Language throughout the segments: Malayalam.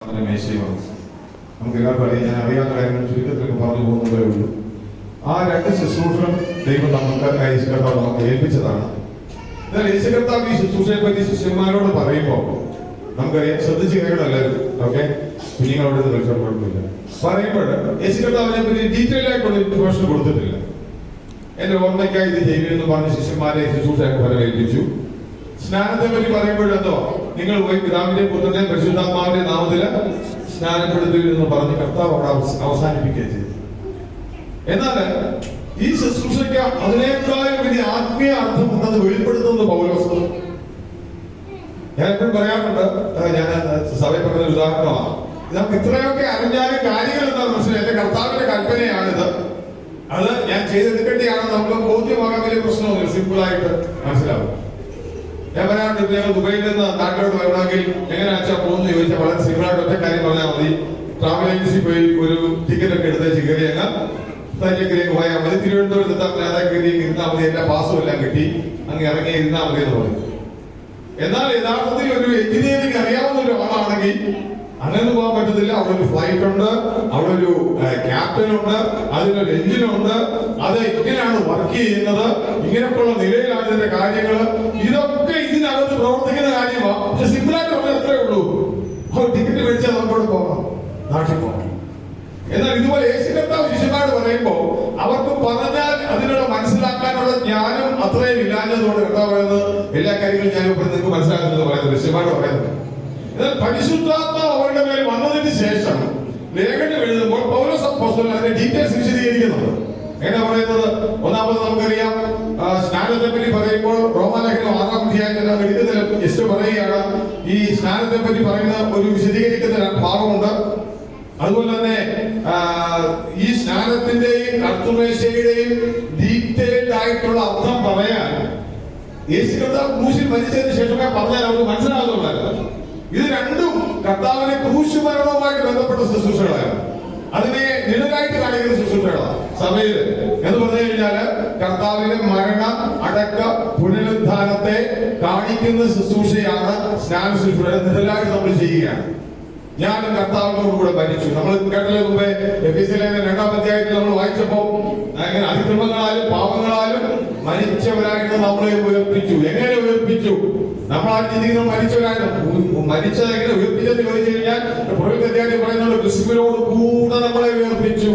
മേശയുമാണ്. നമുക്ക് എല്ലാവർക്കും അറിയാം, ഞാൻ അറിയാവുന്ന കാര്യങ്ങൾ ചുരുക്കത്തിലൊക്കെ പറഞ്ഞു പോകുന്നതേ ഉള്ളൂ. ആ രണ്ട് ശുശ്രൂഷകളും ദൈവം നമുക്ക് ഏൽപ്പിച്ചതാണ്. എന്നാൽ യേശുകർത്താവ് ഈ ശുശ്രൂഷയെ പറ്റി ശിഷ്യന്മാരോട് പറയുമ്പോൾ നമുക്കറിയാം, ശ്രദ്ധിച്ച് കേൾക്കണമല്ലായിരുന്നു. ഓക്കെ, കുഞ്ഞുങ്ങളോട് കുഴപ്പമില്ല. പറയുമ്പോൾ യേശുകർത്താവിനെ പറ്റി ഡീറ്റെയിൽ ആയിട്ടുള്ള ഇൻഫർമേഷൻ കൊടുത്തിട്ടില്ല. എന്റെ ഓർമ്മയ്ക്കായി ഇത് ചെയ്യുമെന്ന് പറഞ്ഞ് ശിഷ്യന്മാരെ ശുശ്രൂഷയൊക്കെ ഫലമേൽപ്പിച്ചു. സ്നാനത്തെ പറ്റി പറയുമ്പോഴെന്തോ, നിങ്ങൾ പോയി പിതാവിന്റെ പുത്രന്റെ പരിശുദ്ധാത്മാവിന്റെ നാമത്തില് സ്നാനപ്പെടുത്തുമെന്ന് പറഞ്ഞ് കർത്താവ് അവിടെ അവസാനിപ്പിക്കുകയും ചെയ്തു. എന്നാൽ ഈ ശുശ്രൂഷയ്ക്ക് അതിനേക്കാളും വലിയ ആത്മീയ അർത്ഥം ഉണ്ടെന്ന് വെളിപ്പെടുത്തുന്നത് പൗലോസ്. ഞാൻ എപ്പോഴും പറയാറുണ്ട്, ഞാൻ സഭയിൽ പറഞ്ഞ ഉദാഹരണമാണ്. നമുക്ക് ഇത്രയൊക്കെ അറിഞ്ഞാലും കാര്യങ്ങൾ എന്താണെന്ന് മനസ്സിലായി. എന്റെ കർത്താവിന്റെ കൽപ്പനയാണിത്, അത് ഞാൻ ചെയ്തെടുക്കേണ്ടിയാണെന്ന് നമുക്ക് ബോധ്യമാകാൻ വലിയ പ്രശ്നമൊന്നുമില്ല, സിമ്പിൾ ആയിട്ട് മനസ്സിലാവും. ഞാൻ പറയാറുണ്ട്, ഞങ്ങൾ ദുബൈയിൽ നിന്ന് നാട്ടിലോട്ട് വരണമെങ്കിൽ എങ്ങനെ അച്ഛാ പോകുന്നു ചോദിച്ചാൽ വളരെ സിമ്പിൾ ആയിട്ട് ഒറ്റ കാര്യം പറഞ്ഞാൽ മതി. ട്രാവൽ ഏജൻസി പോയി ഒരു ടിക്കറ്റ് ഒക്കെ എടുത്ത് കയറി തനിക്ക് പോയാൽ മതി. തിരുവനന്തപുരത്ത് ഇരുന്നാൽ മതി, എല്ലാ പാസും എല്ലാം കിട്ടി, അങ്ങ് ഇറങ്ങി ഇരുന്നാൽ മതി എന്ന് പറയും. എന്നാൽ യഥാർത്ഥത്തിൽ ഒരു എഞ്ചിനീയറിംഗ് അറിയാവുന്ന ഒരു ആളാണെങ്കിൽ അങ്ങനെ പോകാൻ പറ്റത്തില്ല. അവിടെ ഒരു ഫ്ലൈറ്റ് ഉണ്ട്, അവിടെ ഒരു ക്യാപ്റ്റൻ ഉണ്ട്, അതിനൊരു എഞ്ചിനുണ്ട്, അത് ഇങ്ങനെയാണ് വർക്ക് ചെയ്യുന്നത്, ഇങ്ങനെയൊക്കെയുള്ള നിലയിലാണ് ഇതിന്റെ കാര്യങ്ങൾ. ഇതൊക്കെ ഇതിനകത്ത് പ്രവർത്തിക്കുന്ന കാര്യമാണ്. പക്ഷെ സിമ്പിളായിട്ട് പറഞ്ഞാൽ എത്രയേ ഉള്ളൂ, ടിക്കറ്റ് മേടിച്ചാൽ നമുക്കോട് പോകാം, നാട്ടിൽ പോകാം. എന്നാൽ ഇതുപോലെ യേശുകർത്താവ് ശിഷ്യന്മാരോട് പറയുമ്പോൾ അവർക്ക് പറഞ്ഞാൽ അതിനുള്ള മനസ്സിലാക്കാനുള്ള ജ്ഞാനം അത്രയും ഇല്ലാഞ്ഞതുകൊണ്ട് കർത്താവ് പറയുന്നത് എല്ലാ കാര്യങ്ങളും ഞാൻ ഇപ്പോൾ നിങ്ങൾക്ക് മനസ്സിലാക്കുന്നത് പറയുന്നത് ശിഷ്യന്മാരോട് പറയുന്നത്. എന്നാൽ പരിശുദ്ധാത്മാവ് അവരുടെ മേൽ വന്നതിന് ശേഷം ലേഖനം എഴുതുമ്പോൾ പൗലോസ് അപ്പോസ്തലൻ അതിന്റെ ഡീറ്റെയിൽസ് വിശദീകരിക്കുന്നുണ്ട്. എങ്ങനെ പറയുന്നത്? ഒന്നാമത് നമുക്കറിയാം, സ്നാനത്തെ പറ്റി പറയുമ്പോൾ റോമാലേഖനം 6-ാം അധ്യായത്തിൽ എടുക്കുന്നതിൽ ജസ്റ്റ് പറയുകയാണ്, ഈ സ്നാനത്തെ പറ്റി പറയുന്ന ഒരു വിശദീകരിക്കുന്ന ഭാഗമുണ്ട്. അതുപോലെ തന്നെ ഈ സ്നാനത്തിന്റെയും കർത്തൃമേശയുടെയും ഡീറ്റെയിൽഡ് ആയിട്ടുള്ള അർത്ഥം പറയാൻ യേശുകർത്താവ് ക്രൂശിൽ മരിച്ചതിന് ശേഷമേ പറഞ്ഞാൽ അവർക്ക് മനസ്സിലാകുന്നുള്ളായിരുന്നു. ഇത് രണ്ടും കർത്താവിനെ ക്രൂശ് മരണവുമായിട്ട് ബന്ധപ്പെട്ട ശുശ്രൂഷകളായിരുന്നു. അതിനെ നിഴലായിട്ട് കാണിക്കുന്ന ശുശ്രൂഷകളാണ് സഭയിൽ എന്ന് പറഞ്ഞു കഴിഞ്ഞാല് കർത്താവിന്റെ മരണം, അടക്ക, പുനരുദ്ധാനത്തെ കാണിക്കുന്ന ശുശ്രൂഷയാണ് സ്നാന ശുശ്രൂഷ. നിഴലായിട്ട് നമ്മൾ ചെയ്യുകയാണ്. ഞാനും കർത്താവിനോട് കൂടെ മരിച്ചു. നമ്മൾ കേട്ടതിന് മുമ്പേ എഫെസ്യർ 2-ാം അധ്യായത്തിൽ നമ്മൾ വായിച്ചപ്പോ അങ്ങനെ അതിക്രമങ്ങളാലും പാപങ്ങളാലും മരിച്ചവരായിട്ട് നമ്മളെ ഉയർപ്പിച്ചു. എങ്ങനെ ഉയർപ്പിച്ചു? നമ്മൾ ആ രീതിയിൽ മരിച്ചവരായിരുന്നു. മരിച്ചത് എങ്ങനെ ഉയർപ്പിച്ചെന്ന് ചോദിച്ചു കഴിഞ്ഞാൽ പ്രവൃത്തി പറയുന്നത് ക്രിസ്തുവിനോട് കൂടെ നമ്മളെ ഉയർപ്പിച്ചു.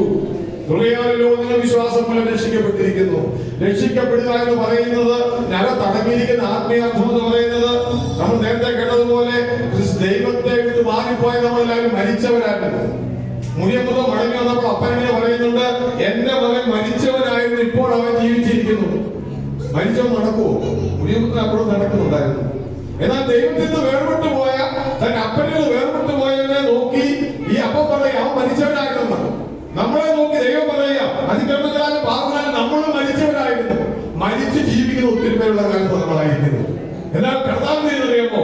നിങ്ങൾ വിശ്വാസം മൂലം രക്ഷിക്കപ്പെട്ടിരിക്കുന്നു. രക്ഷിക്കപ്പെടുക എന്ന് പറയുന്നത് തടങ്ങിയിരിക്കുന്ന ആത്മീയാർത്ഥം എന്ന് പറയുന്നത് നമ്മൾ നേരത്തെ കേട്ടതുപോലെ ദൈവത്തെ വിട്ട് മാറിപ്പോയ നമ്മളെല്ലാവരും മരിച്ചവരായിരുന്നു. മുനിയമ്മതോ മടങ്ങി വന്നപ്പോൾ അപ്പനെങ്ങനെ പറയുന്നുണ്ട്, എന്റെ മകൻ മരിച്ചവനായിരുന്നു, ഇപ്പോൾ അവൻ ജീവിച്ചിരിക്കുന്നു. മരിച്ചവൻ നടക്കുവോ? മുനിയമ്മത്തിന് അപ്പോഴും നടക്കുന്നുണ്ടായിരുന്നു. എന്നാൽ ദൈവത്തിൽ നിന്ന് വേർപെട്ടു പോയ തന്റെ അപ്പനിൽ വേർപെട്ടു പോയവനെ നോക്കി ഈ അപ്പം പറയുക അവൻ മരിച്ചവനായിരുന്നു. നമ്മളെ നോക്കി ദൈവം പറയുക അതിക്രമങ്ങളാലും പാപങ്ങളാലും നമ്മളും മരിച്ചവരായിരുന്നു. മരിച്ച് ജീവിക്കുന്ന ഒത്തിരി പേരുള്ള കാലത്ത് നമ്മളായിരിക്കുന്നു. എന്നാൽ കർത്താവിനെ അറിയുമ്പോ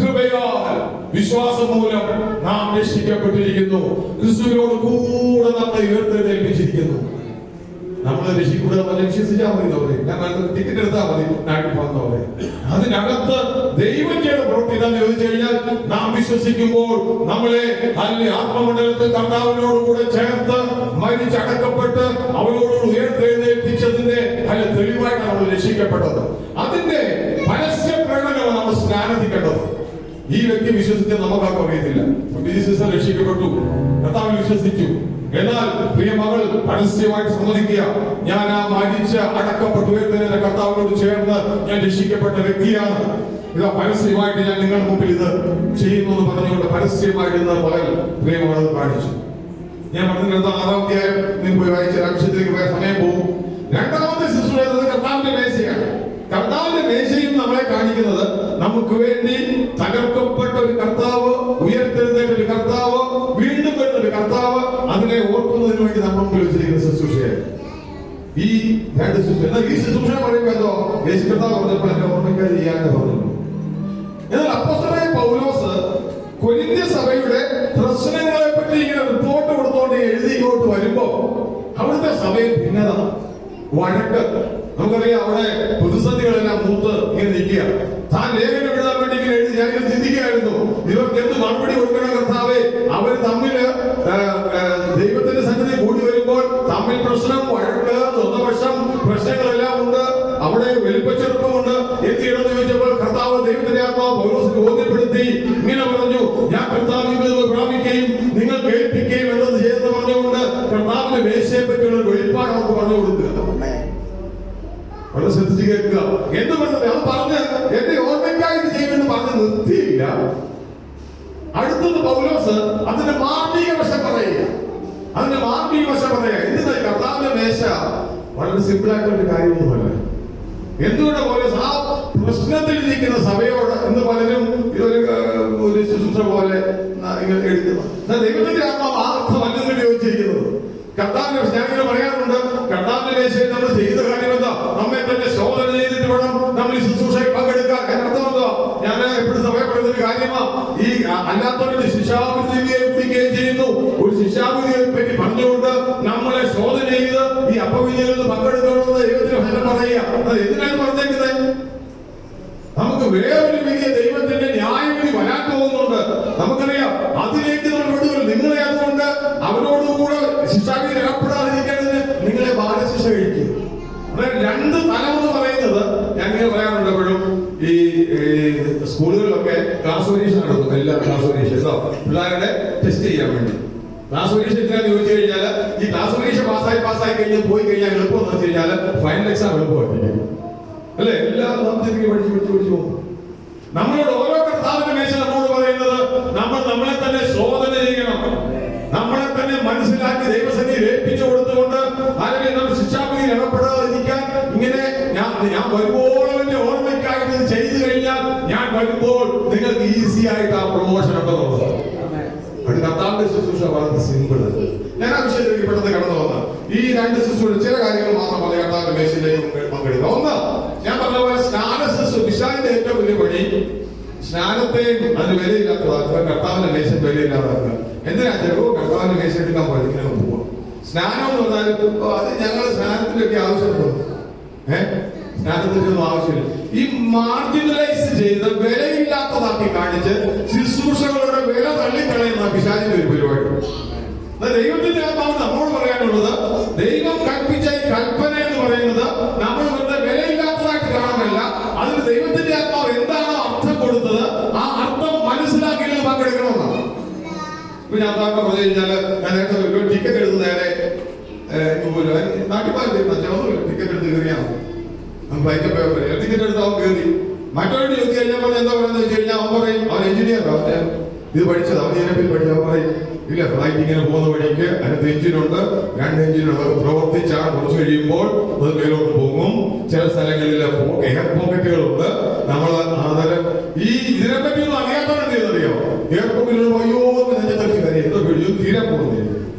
കൃപയാൽ വിശ്വാസം മൂലം നാം രക്ഷിക്കപ്പെട്ടിരിക്കുന്നു. ക്രിസ്തുവിനോട് കൂടെ നമ്മളെ ഉയർത്തെഴുന്നേൽപ്പിച്ചിരിക്കുന്നു. നമ്മൾ രക്ഷിക്കൂടെ വിശ്വസിച്ചാൽ മതി. ടിക്കറ്റ് എടുത്താൽ മതി, നാട്ടിൽ പോകുന്നവരെ. അതിനകത്ത് ദൈവം ചെയ്ത പ്രവൃത്തി എന്താന്ന് ചോദിച്ചു കഴിഞ്ഞാൽ, നാം വിശ്വസിക്കുമ്പോൾ നമ്മളെ ആത്മമണ്ഡലത്തിൽ കർത്താവിനോട് കൂടെ ചേർത്ത് മരിച്ചടക്കപ്പെട്ട് അവനോട് ഉയർത്തെഴുന്നേൽപ്പിച്ചതിന്റെ തെളിവായിട്ടാണ് നമ്മൾ രക്ഷിക്കപ്പെട്ടത്. അതിന്റെ പരസ്യ പ്രകടനമാണ് നമ്മൾ സ്നാനത്തിൽ കണ്ടത്. ഈ വ്യക്തി വിശ്വസിച്ച് നമുക്കാർക്കും അറിയത്തില്ല. രക്ഷിക്കപ്പെട്ടു, കർത്താവിൽ വിശ്വസിച്ചു. എന്നാൽ പ്രിയ മകൾ പരസ്യമായിട്ട് സമ്മതിക്കുക, ഞാൻ ആ മരിച്ച അടക്കപ്പെട്ടു ഉയർത്തുന്ന കർത്താവിനോട് ചേർന്ന് ഞാൻ രക്ഷിക്കപ്പെട്ട വ്യക്തിയാണ്. ഇതാ പരസ്യമായിട്ട് ഞാൻ നിങ്ങളുടെ മുമ്പിൽ ഇത് ചെയ്യുന്നു എന്ന് പറഞ്ഞുകൊണ്ട് പരസ്യമായിട്ട് ഇന്ന് മകൾ പ്രിയ മകൾ കാണിച്ചു. ഞാൻ പറഞ്ഞു 6-ാം അധ്യായം നിങ്ങൾ പോയി വായിച്ച ആവശ്യത്തിലേക്ക് പോയ സമയം പോകും. രണ്ടാമത്തെ ശുശ്രൂഷ കർത്താവിന്റെ മേശയാണ്. കർത്താവിന്റെ മേശയും നമ്മളെ കാണിക്കുന്നത് നമുക്ക് വേണ്ടി തകർക്കപ്പെട്ട ഒരു കർത്താവ്, ഉയർത്തെഴുന്നേറ്റ ഒരു കർത്താവ്, വീണ്ടും വരുന്ന ഒരു കർത്താവ്, അതിനെ ഓർക്കുന്നതിന് വേണ്ടി നമ്മൾ മുമ്പിൽ വെച്ചിരിക്കുന്ന ശുശ്രൂഷയാണ് ഈ രണ്ട് ശുശ്രൂഷ. എന്നാൽ ഈ ശുശ്രൂഷ പറയുമ്പോൾ എന്തോ യേശു കർത്താവ് പറഞ്ഞപ്പോൾ എന്റെ ഓർമ്മയ്ക്ക് ചെയ്യാൻ പറഞ്ഞു. എന്നാൽ അപ്പോസ്തലനായ പൗലോസ് കൊരിന്ത്യ സഭയുടെ പ്രശ്നങ്ങളെ പറ്റി ഇങ്ങനെ റിപ്പോർട്ട് കൊടുത്തോണ്ട് എഴുതിക്കോട്ട് വരുമ്പോ അവിടുത്തെ സഭയിൽ ഭിന്നത, വഴക്ക്. നമുക്കറിയാം, അവിടെ പ്രതിസന്ധികളെല്ലാം മൂത്ത് ഇങ്ങനെ നിൽക്കുക. താൻ ലേഖനം എഴുതാൻ വേണ്ടി ഇങ്ങനെ എഴുതി ഞാൻ ചിന്തിക്കുകയായിരുന്നു, ഇവർക്ക് എന്ത് മറുപടി കൊടുക്കണം കർത്താവേ, അവർ തമ്മിൽ ദൈവത്തിന്റെ സന്നിധി കൂടി വരുമ്പോൾ തമ്മിൽ പ്രശ്നം, വഴക്ക്, ദ്വന്ദ്വപക്ഷം, പ്രശ്നങ്ങളെല്ലാം ഉണ്ട്. അവിടെ വലിപ്പച്ചെറുപ്പമുണ്ട്. എന്തിനെന്ന് ചോദിച്ചപ്പോൾ കർത്താവ് ദൈവത്തിന്റെ ആത്മാവ് പൗലോസിനെ ബോധ്യപ്പെടുത്തി. ഇങ്ങനെ പറഞ്ഞു, ഞാൻ കർത്താവിൽ നിന്ന് പ്രാപിക്കുകയും നിങ്ങൾ കേൾപ്പിക്കുകയും എന്നത് ചെയ്യുന്നത് പറഞ്ഞുകൊണ്ട് കർത്താവിന്റെ മേശയെ പറ്റിയുള്ള വെളിപ്പാട് അവർക്ക് പറഞ്ഞു കൊടുക്കുക. വളരെ ശ്രദ്ധിച്ച് കേൾക്കുക. എന്ത് പറഞ്ഞത്? അത് പറഞ്ഞ് എന്റെ ഓർമ്മയ്ക്കായിട്ട് ചെയ്യുമെന്ന് പറഞ്ഞ് നിർത്തിയില്ല. അടുത്തത് പൗലോസ് അതിന്റെ മാർമിക വശം പറയുക. അതിന്റെ മാർമിക വശം പറയുക. എന്തിനാ കർത്താവിന്റെ മേശ വളരെ സിമ്പിൾ ആയിട്ടൊരു കാര്യമൊന്നുമല്ല. എന്തുകൊണ്ട് പൗലോസ് ആ പ്രശ്നത്തിൽ ഇരിക്കുന്ന സഭയോട് എന്ന് പലരും ഒരു ശുശ്രൂഷ പോലെ എടുക്കുന്നു. ദൈവത്തിന്റെ ആത്മാവ് ആ അർത്ഥമല്ലെന്ന് ഉപയോഗിച്ചിരിക്കുന്നത്. കർത്താവിന്റെ ഞാനിങ്ങനെ പറയാറുണ്ട്, കർത്താവിന്റെ മേശയിൽ നമ്മൾ ചെയ്ത കാര്യം എന്താ? നമ്മെ തന്നെ ശോധന ചെയ്തിട്ട് വേണം നമ്മൾ ഈ ശുശ്രൂഷയിൽ പങ്കെടുക്കാൻ. അതിനർത്ഥം എന്താ? ഞാൻ എപ്പോഴും സഭയെ പറയുന്ന ഒരു കാര്യമാ, ഈ അല്ലാത്തവരുടെ ശിക്ഷാവിധിയെ ഏൽപ്പിക്കുകയും ചെയ്യുന്നു. ഒരു ശിക്ഷാവിധിയെ പറ്റി പറഞ്ഞുകൊണ്ട് നമ്മളെ ശോധന ചെയ്ത് ഈ അപവിധികളിൽ നിന്ന് പങ്കെടുക്കണമെന്ന് ദൈവത്തിന് ഫലം പറയുക. അത് എന്തിനാണ് പറഞ്ഞേക്കുന്നത്? നമുക്ക് വേറൊരു വലിയ ദൈവത്തിന്റെ ന്യായവിധി വരാൻ പോകുന്നുണ്ട്. നമുക്കറിയാം, അതിലേക്ക് നമ്മൾ വിടുകയില്ല. നിങ്ങളെ അതുകൊണ്ട് അവരോടുകൂടെ ശിക്ഷാവിധി ഏർപ്പെടാതിരിക്കേണ്ടതിന് നിങ്ങളെ ബാലശിക്ഷ കഴിക്കും. രണ്ട് തലമെന്ന് പറയുന്നത് ഞാൻ ഇങ്ങനെ പറയാറുണ്ട് എപ്പോഴും. ഈ സ്കൂളുകളിലൊക്കെ ക്ലാസ് പരീക്ഷ നടത്തും. എല്ലാ ക്ലാസ് പരീക്ഷ പിള്ളേരുടെ ടെസ്റ്റ് ചെയ്യാൻ വേണ്ടി ക്ലാസ് പരീക്ഷ എന്തിനാന്ന് ചോദിച്ചു കഴിഞ്ഞാൽ, ഈ ക്ലാസ് പരീക്ഷ പാസ്സായി കഴിഞ്ഞ് പോയി കഴിഞ്ഞാൽ എളുപ്പം എന്ന് വെച്ച് കഴിഞ്ഞാൽ ഫൈനൽ എക്സാം എളുപ്പമായിരിക്കും അല്ലെ? എല്ലാം പഠിച്ചു പോകും. നമ്മളോട് ഓരോ കർത്താവിന്റെ മേശ നമ്മോട് പറയുന്നത്, നമ്മൾ നമ്മളെ തന്നെ ശോധന ചെയ്യണം. നമ്മളെ തന്നെ മനസ്സിലാക്കി ദൈവസന്നിധിയിൽ ഏൽപ്പിച്ചു കൊടുത്തുകൊണ്ട് അല്ലെങ്കിൽ നമ്മൾ ശിക്ഷാവിധിയിൽ ഏർപ്പെടാതിരിക്കാൻ ഇങ്ങനെ ഞാൻ വരുമ്പോൾ എന്റെ ഓർമ്മയ്ക്കായിട്ട് ഇത് ചെയ്തു കഴിഞ്ഞാൽ ഞാൻ വരുമ്പോൾ നിങ്ങൾക്ക് ഈസി ആയിട്ട് ആ പ്രൊമോഷൻ ഉണ്ടെന്നുള്ളത്. അത് കർത്താവിന്റെ ശുശ്രൂഷ വളരെ സിമ്പിൾ. ഞാൻ ആ വിഷയത്തിലേക്ക് പെട്ടെന്ന് കടന്നു വന്ന ഈ രണ്ട് ശുശ്രൂഷ ചില കാര്യങ്ങൾ മാത്രം പറഞ്ഞ കർത്താവിന്റെ മേശയിലേക്ക് പങ്കെടുക്കുക. ഒന്ന്, ഞാൻ പറഞ്ഞ പോലെ സ്നാന ശുശ്രൂഷ വിശാലിന്റെ ഏറ്റവും വലിയ പണി സ്നാനത്തെയും അതിന് വിലയില്ലാത്തതാക്കുക, കർത്താവിന്റെ മേശ വിലയില്ലാതാക്കുക. എന്തിനാ ചെറുപ്പോ കർത്താവിന്റെ മേശ എടുക്കാൻ പഠിക്കാൻ പോവുക. സ്നാനം എന്ന് പറഞ്ഞാൽ അത് ഞങ്ങൾ സ്നാനത്തിന്റെ ഒക്കെ ആവശ്യമുണ്ടോ? സ്നാനത്തിന്റെ ഒന്നും ആവശ്യമില്ല. ഈ മാർജിനലൈസ് ചെയ്ത് വിലയില്ലാത്തതാക്കി കാണിച്ച് ശുശ്രൂഷകളുടെ വില തള്ളിക്കളയുന്ന പിശാചിന്റെ ഒരു പരിപാടി. ദൈവത്തിന്റെ ആത്മാവ് നമ്മോട് പറയാനുള്ളത്, ദൈവം കൽപ്പിച്ച ഈ കൽപ്പന എന്ന് പറയുന്നത് നമ്മൾ വെറുതെ വിലയില്ലാത്തതായിട്ട് കാണാനല്ല, അതിന് ദൈവത്തിന്റെ ആത്മാവ് എന്താണോ അർത്ഥം കൊടുത്തത് ആ അർത്ഥം മനസ്സിലാക്കിയിട്ട് പങ്കെടുക്കണമെന്നാണ്. ഇപ്പൊ ഞാൻ പറഞ്ഞു കഴിഞ്ഞാല്, ഞാൻ നേരത്തെ ഒരു ടിക്കറ്റ് എടുത്ത് നേരെ നാട്ടിൽ ടിക്കറ്റ് എടുത്ത് കയറിയാണ് ഫ്ലൈറ്റ് ടിക്കറ്റ് എടുത്ത് അവൻ കയറി. മറ്റൊരു ചോദിച്ചു കഴിഞ്ഞാൽ എന്താ പറയുന്നത് വെച്ച് കഴിഞ്ഞാൽ അവൻ പറയും, അവൻ എഞ്ചിനീയർ, ഇത് പഠിച്ചത് അവൻ ഇതിനെപ്പറ്റി പഠിച്ചു. അവൻ പറയും, ഇല്ല ഫ്ലൈറ്റ് ഇങ്ങനെ പോകുന്ന വഴിക്ക് അതിനകത്ത് എഞ്ചിനുണ്ട്, 2 എഞ്ചിനുണ്ട്, പ്രവർത്തിച്ചാൽ കുറച്ച് കഴിയുമ്പോൾ അത് മേലോട്ട് പോകും. ചില സ്ഥലങ്ങളിൽ എയർ പോക്കറ്റുകളുണ്ട്. നമ്മൾ അന്നേരം ഈ ഇതിനെപ്പറ്റി ഒന്നും അറിയാത്തവൻ എന്ത് ചെയ്യുന്നറിയോ? എയർ പോക്കറ്റിൽ അയ്യോ നെഞ്ചത്തെത്തി കാര്യം എന്തോ പിടിച്ചു തീരെ പോകുന്നില്ല.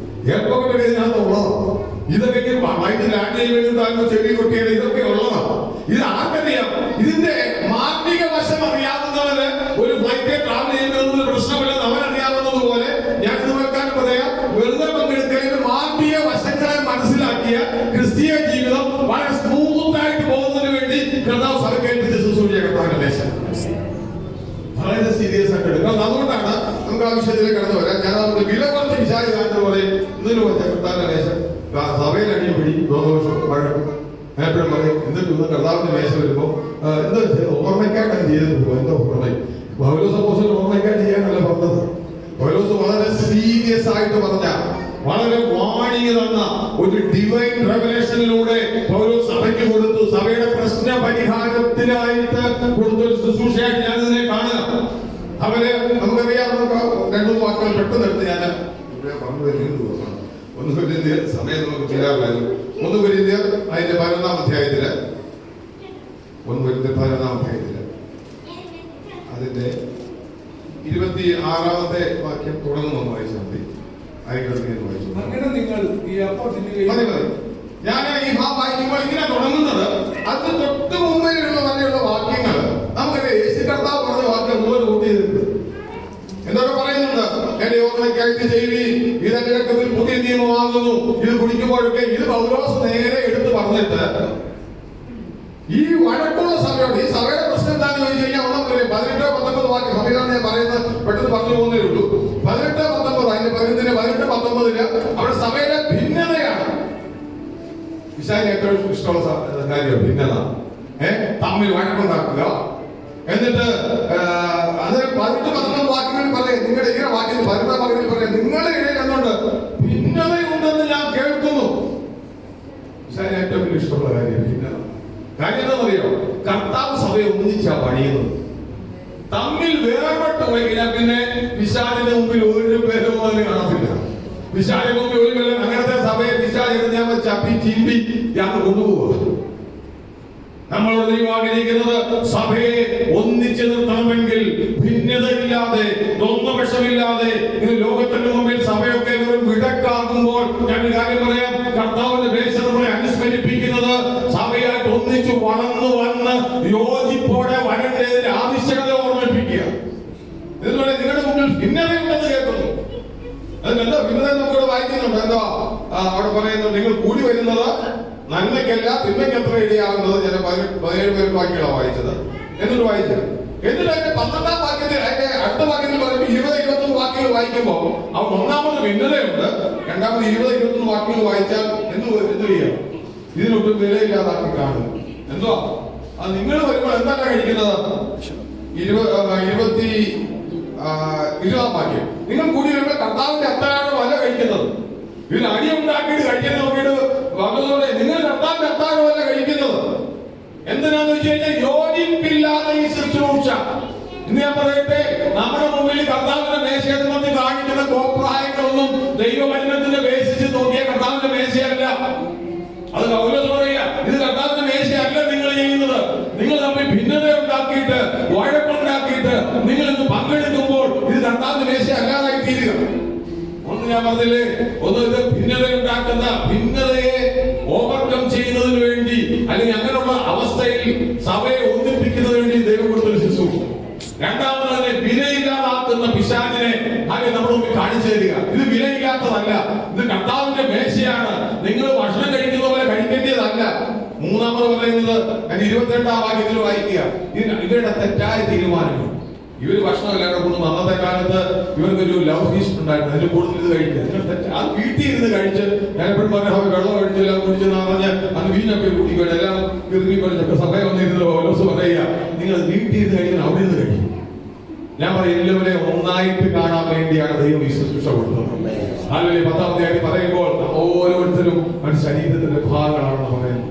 എയർ പോക്കറ്റ് ഇതിനകത്ത് ഉള്ളതാണ്. ഇതൊക്കെ ഫ്ലൈറ്റ് ലാൻഡ് ചെയ്യുമ്പോൾ ചെറിയ കുട്ടികൾ ഇതൊക്കെ ഉള്ളതാണ്. ഇത് ആർക്കറിയാം? ഇതിന്റെ മാർമിക വശം അറിയാവുന്നവന് ഒരു ഫ്ലൈറ്റ് ട്രാവൽ ചെയ്യുന്നത് പ്രശ്നമില്ലെന്ന് അവൻ അറിയാവുന്നത് പോലെ ഞാൻ ഇത് വെക്കാൻ പറയാം, വെറുതെ പങ്കെടുക്കുന്ന മാർമിക വശങ്ങളെ മനസ്സിലാക്കിയ ക്രിസ്തീയ ജീവിതം വളരെ സ്മൂത്ത് ആയിട്ട് പോകുന്നതിന് വേണ്ടി കർത്താവ് സഭക്കേൽപ്പിച്ച ശുശ്രൂഷ കർത്താവിന്റെ ദേശം വളരെ സീരിയസ് ആയിട്ട് എടുക്കണം. അതുകൊണ്ടാണ് നമുക്ക് ആ വിഷയത്തിലേക്ക് കടന്നു വരാം. ഞാൻ നമുക്ക് വില കുറച്ച് വിശാലിതായിട്ട് പറയും, ഇതിന് വെച്ച കർത്താവിന്റെ ദേശം സഭയിൽ അടിയും പിടി ദോഷവും വഴക്കും എപ്പോഴും പറയും. എന്നിട്ട് ഇന്ന് കർത്താവിന്റെ മേശ വരുമ്പോ എന്താ ഓർമ്മയ്ക്കായിട്ടാണ് ചെയ്തിട്ട് പോകും. എന്താ ഓർമ്മ? പൗലോസ് അപ്പോസ്തലൻ ഓർമ്മയ്ക്കായി ചെയ്യാനല്ല പറഞ്ഞത്. പൗലോസ് വളരെ സീരിയസ് ആയിട്ട് പറഞ്ഞ, വളരെ വാണിംഗ് തന്ന ഒരു ഡിവൈൻ റെവലേഷനിലൂടെ പൗലോസ് സഭയ്ക്ക് കൊടുത്തു. സഭയുടെ പ്രശ്ന പരിഹാരത്തിനായിട്ട് കൊടുത്തൊരു ശുശ്രൂഷയായിട്ട് ഞാൻ ഇതിനെ കാണുക. അവരെ നമുക്കറിയാം, നമുക്ക് 2-3 വാക്കുകൾ പെട്ടെന്ന് എടുത്ത് ഞാൻ പറഞ്ഞു വരുന്നു. 1 കൊരിന്ത്യർ സമയം നമുക്ക് ചെയ്യാറില്ലായിരുന്നു. 1 കൊരിന്ത്യർ അതിന്റെ 11-ാം അധ്യായത്തില് 1 കൊരിന്ത്യർ 11-ാം അധ്യായത്തില് അതിന്റെ 26-ാമത്തെ വാക്യം തുടങ്ങുമെന്ന് വായിച്ചാൽ മതി. അങ്ങനെ നിങ്ങൾ ഈ അപ്പം തിന്നുകയും ഞാൻ ഈ വാക്യങ്ങൾ ഇങ്ങനെ തുടങ്ങുന്നത് അതിന് തൊട്ട് മുമ്പിലുള്ള തന്നെയുള്ള വാക്യങ്ങൾ നമുക്കറിയാം. യേശു കർത്താവ് പറഞ്ഞ വാക്യം മുഴുവൻ കൂട്ടി ചെയ്തിട്ടുണ്ട്. എന്തൊക്കെ പറയുന്നുണ്ട്? എന്റെ ഓർമ്മയ്ക്കായിട്ട് ചെയ്യുവീൻ, ഇതെന്റെ രക്തത്തിൽ പുതിയ നിയമമാകുന്നു, ഇത് കുടിക്കുമ്പോഴൊക്കെ. ഇത് പൗലോസ് നേരെ എടുത്ത് പറഞ്ഞിട്ട് ഈ വഴക്കുള്ള സഭയോട്, ഈ സഭയുടെ പ്രശ്നം എന്താണെന്ന് ചോദിച്ചു കഴിഞ്ഞാൽ ഒന്നും 18-19 വാക്യം സമയത്താണ് ഞാൻ പറയുന്നത്, പെട്ടെന്ന് പറഞ്ഞു പോകുന്നേ ഉള്ളൂ. 18-19 പിശാചിന് ഏറ്റവും ഇഷ്ടമുള്ള കാര്യം ഭിന്നത. തമ്മിൽ വഴക്കുണ്ടാക്കുക. എന്നിട്ട് അത് 12 വാക്യങ്ങളിൽ പറയാം. നിങ്ങളുടെ ഈ വാക്യത്തിൽ 12 വാക്യത്തിൽ പറയാം, നിങ്ങളുടെ ഇടയിൽ എന്നുണ്ട് ഭിന്നതയുണ്ടെന്ന് ഞാൻ കേൾക്കുന്നു. പിശാചിന് ഏറ്റവും വലിയ ഇഷ്ടമുള്ള കാര്യം ഭിന്നത. കാര്യം എന്താണെന്നറിയോ? കർത്താവ് സഭയെ ഒന്നിച്ചാ പണിയുന്നത്. തമ്മിൽ വേർപെട്ട് പോയി കഴിഞ്ഞാൽ പിന്നെ പിശാചിന്റെ മുമ്പിൽ ഒരു പേരും അതിന് കാണത്തില്ല. പിശാചിന്റെ മുമ്പിൽ ഒരു പേരും അങ്ങനത്തെ സഭയെ പിശാചിനെ ഞാൻ ചപ്പി ചിമ്പി ഞാൻ കൊണ്ടുപോകുക. നമ്മളോട് ദൈവം ആഗ്രഹിക്കുന്നത് സഭയെ ഒന്നിച്ചു നിർത്തണമെങ്കിൽ ഭിന്നതയില്ലാതെ, ദ്വന്ദ്വപക്ഷമില്ലാതെ. ഇത് ലോകത്തിന്റെ മുമ്പിൽ സഭയൊക്കെ വെറും വിടക്കാകുമ്പോൾ ഞാൻ കാര്യം പറയാം, കർത്താവിന്റെ വേഷം നമ്മളെ അനുസ്മരിപ്പിക്കുന്നത് സഭയായിട്ട് ഒന്നിച്ചു വളർന്നു വന്ന് യോജിപ്പോടെ വരേണ്ടതിന്റെ ആവശ്യകത ഓർമ്മിപ്പിക്കുക. ഇതുപോലെ നിങ്ങളുടെ മുമ്പിൽ ഭിന്നതയുണ്ടെന്ന് കേൾക്കുന്നു. അതിനെന്താ ഭിന്നത? നമുക്കിവിടെ വായിക്കുന്നുണ്ട്. എന്താ അവിടെ പറയുന്നത്? നിങ്ങൾ കൂടി വരുന്നത് നന്മയ്ക്കല്ല തിന്മയ്ക്ക് എത്ര ഇടയാകുന്നത്. ചില 17 വാക്യങ്ങളാണ് വായിച്ചത്. എന്നിട്ട് വായിച്ചത്. എന്നിട്ട് അതിന്റെ 12 വാക്യത്തിൽ, അതിന്റെ അടുത്ത വാക്യത്തിൽ പറയുമ്പോൾ 20-21 വാക്യങ്ങൾ വായിക്കുമ്പോൾ അവർ ഒന്നാമത് ഭിന്നതയുണ്ട്, രണ്ടാമത് 20-21 വാക്യങ്ങൾ വായിച്ചാൽ എന്ത് ചെയ്യാം? ഇതിനൊട്ടും വിലയില്ലാതാക്കി കാണുക. എന്തുവാ? അത് നിങ്ങൾ വരുമ്പോൾ എന്താണ് കഴിക്കുന്നത്? 20-20 വാക്യം. നിങ്ങൾ കൂടി വരുമ്പോൾ കർത്താവിന്റെ അത്താഴം അല്ല കഴിക്കുന്നത്. ഇതിന് അടി ഉണ്ടാക്കിയിട്ട് കഴിക്കാൻ നോക്കിയിട്ട് വന്നതോടെ നിങ്ങൾ കർത്താവിന്റെ അത്താഴമല്ല കഴിക്കുന്നത്. എന്തിനാന്ന് വെച്ച് കഴിഞ്ഞാൽ യോജിപ്പില്ലാതെ ഈ ശുശ്രൂഷ. ഇന്ന് ഞാൻ പറയട്ടെ, നമ്മുടെ മുമ്പിൽ കർത്താവിന്റെ മേശയുടെ മധ്യ കാണിക്കുന്ന കോപ്രായങ്ങളൊന്നും ദൈവവചനത്തിന്റെ ബേസിച്ച് നോക്കിയ കർത്താവിന്റെ മേശയല്ല. അത് പൗലോസ് പറയുക, ഇത് കർത്താവിന്റെ മേശയല്ല നിങ്ങൾ ചെയ്യുന്നത്. നിങ്ങൾ തമ്മിൽ ഭിന്നത ഉണ്ടാക്കിയിട്ട് വഴക്കുണ്ടാക്കിയിട്ട് നിങ്ങൾ ഇന്ന് പങ്കെടുക്കുമ്പോൾ ഇത് കർത്താവിന്റെ മേശ അല്ലാതായി തീരുക. ഒന്ന് ഞാൻ പറഞ്ഞില്ലേ, ഒന്ന് ഇത് ഭിന്നത ഉണ്ടാക്കുന്ന, ഭിന്നതയെ ഓവർകം ചെയ്യുന്നതിന് വേണ്ടി അല്ലെങ്കിൽ അങ്ങനെയുള്ള അവസ്ഥയിൽ സഭയെ ഒന്നിപ്പിക്കുന്നതിന് വേണ്ടി ദൈവം കൊടുത്തൊരു ശുശ്രൂഷ. രണ്ടാമത് തന്നെ വിലയില്ലാതാക്കുന്ന പിശാചിനെ ആകെ നമ്മുടെ മുമ്പിൽ കാണിച്ചു തരിക. ഇത് വിലയില്ലാത്തതല്ല, ഇത് കർത്താവിന്റെ മേശയാണ്, നിങ്ങൾ ഭക്ഷണം കഴിക്കുന്ന പോലെ കഴിക്കേണ്ടതല്ല. മൂന്നാമത് പറയുന്നത് 22 വാക്യത്തിൽ വായിക്കുക, ഇവരുടെ തെറ്റായ തീരുമാനങ്ങൾ. ഇവര് ഭക്ഷണമില്ലാതെ കൊണ്ടുവന്നു. അന്നത്തെ കാലത്ത് ഇവർക്കൊരു ലവ് ഫീസ്റ്റ് ഉണ്ടായിരുന്നു. അതിൽ കൂടുതൽ ഇത് കഴിക്കുക. അത് വീട്ടിൽ ഇരുന്ന് കഴിച്ച് ഞാൻ എപ്പോഴും പറയാം, വെള്ളം കഴിച്ചെല്ലാം കുടിച്ചെന്ന് പറഞ്ഞ് അന്ന് വീഞ്ഞൊക്കെ കുടിക്കുക, എല്ലാം കിറുങ്ങി പഠിച്ചൊക്കെ സഭയെ വന്നിരുന്നത് ഓരോസ് പറയുക, നിങ്ങൾ വീട്ടിൽ ഇരുന്ന് കഴിക്കണം, അവിടെ ഇരുന്ന് കഴിക്കും. ഞാൻ പറയും, എല്ലാവരെയും ഒന്നായിട്ട് കാണാൻ വേണ്ടിയാണ് ദൈവം ഈ ശുശ്രൂഷ കൊടുത്തത്. അല്ലെങ്കിൽ 10-ാമത്തെ പറയുമ്പോൾ ഓരോരുത്തരും ഒരു ശരീരത്തിന്റെ ഭാഗങ്ങളാണെന്ന് പറയുന്നത്.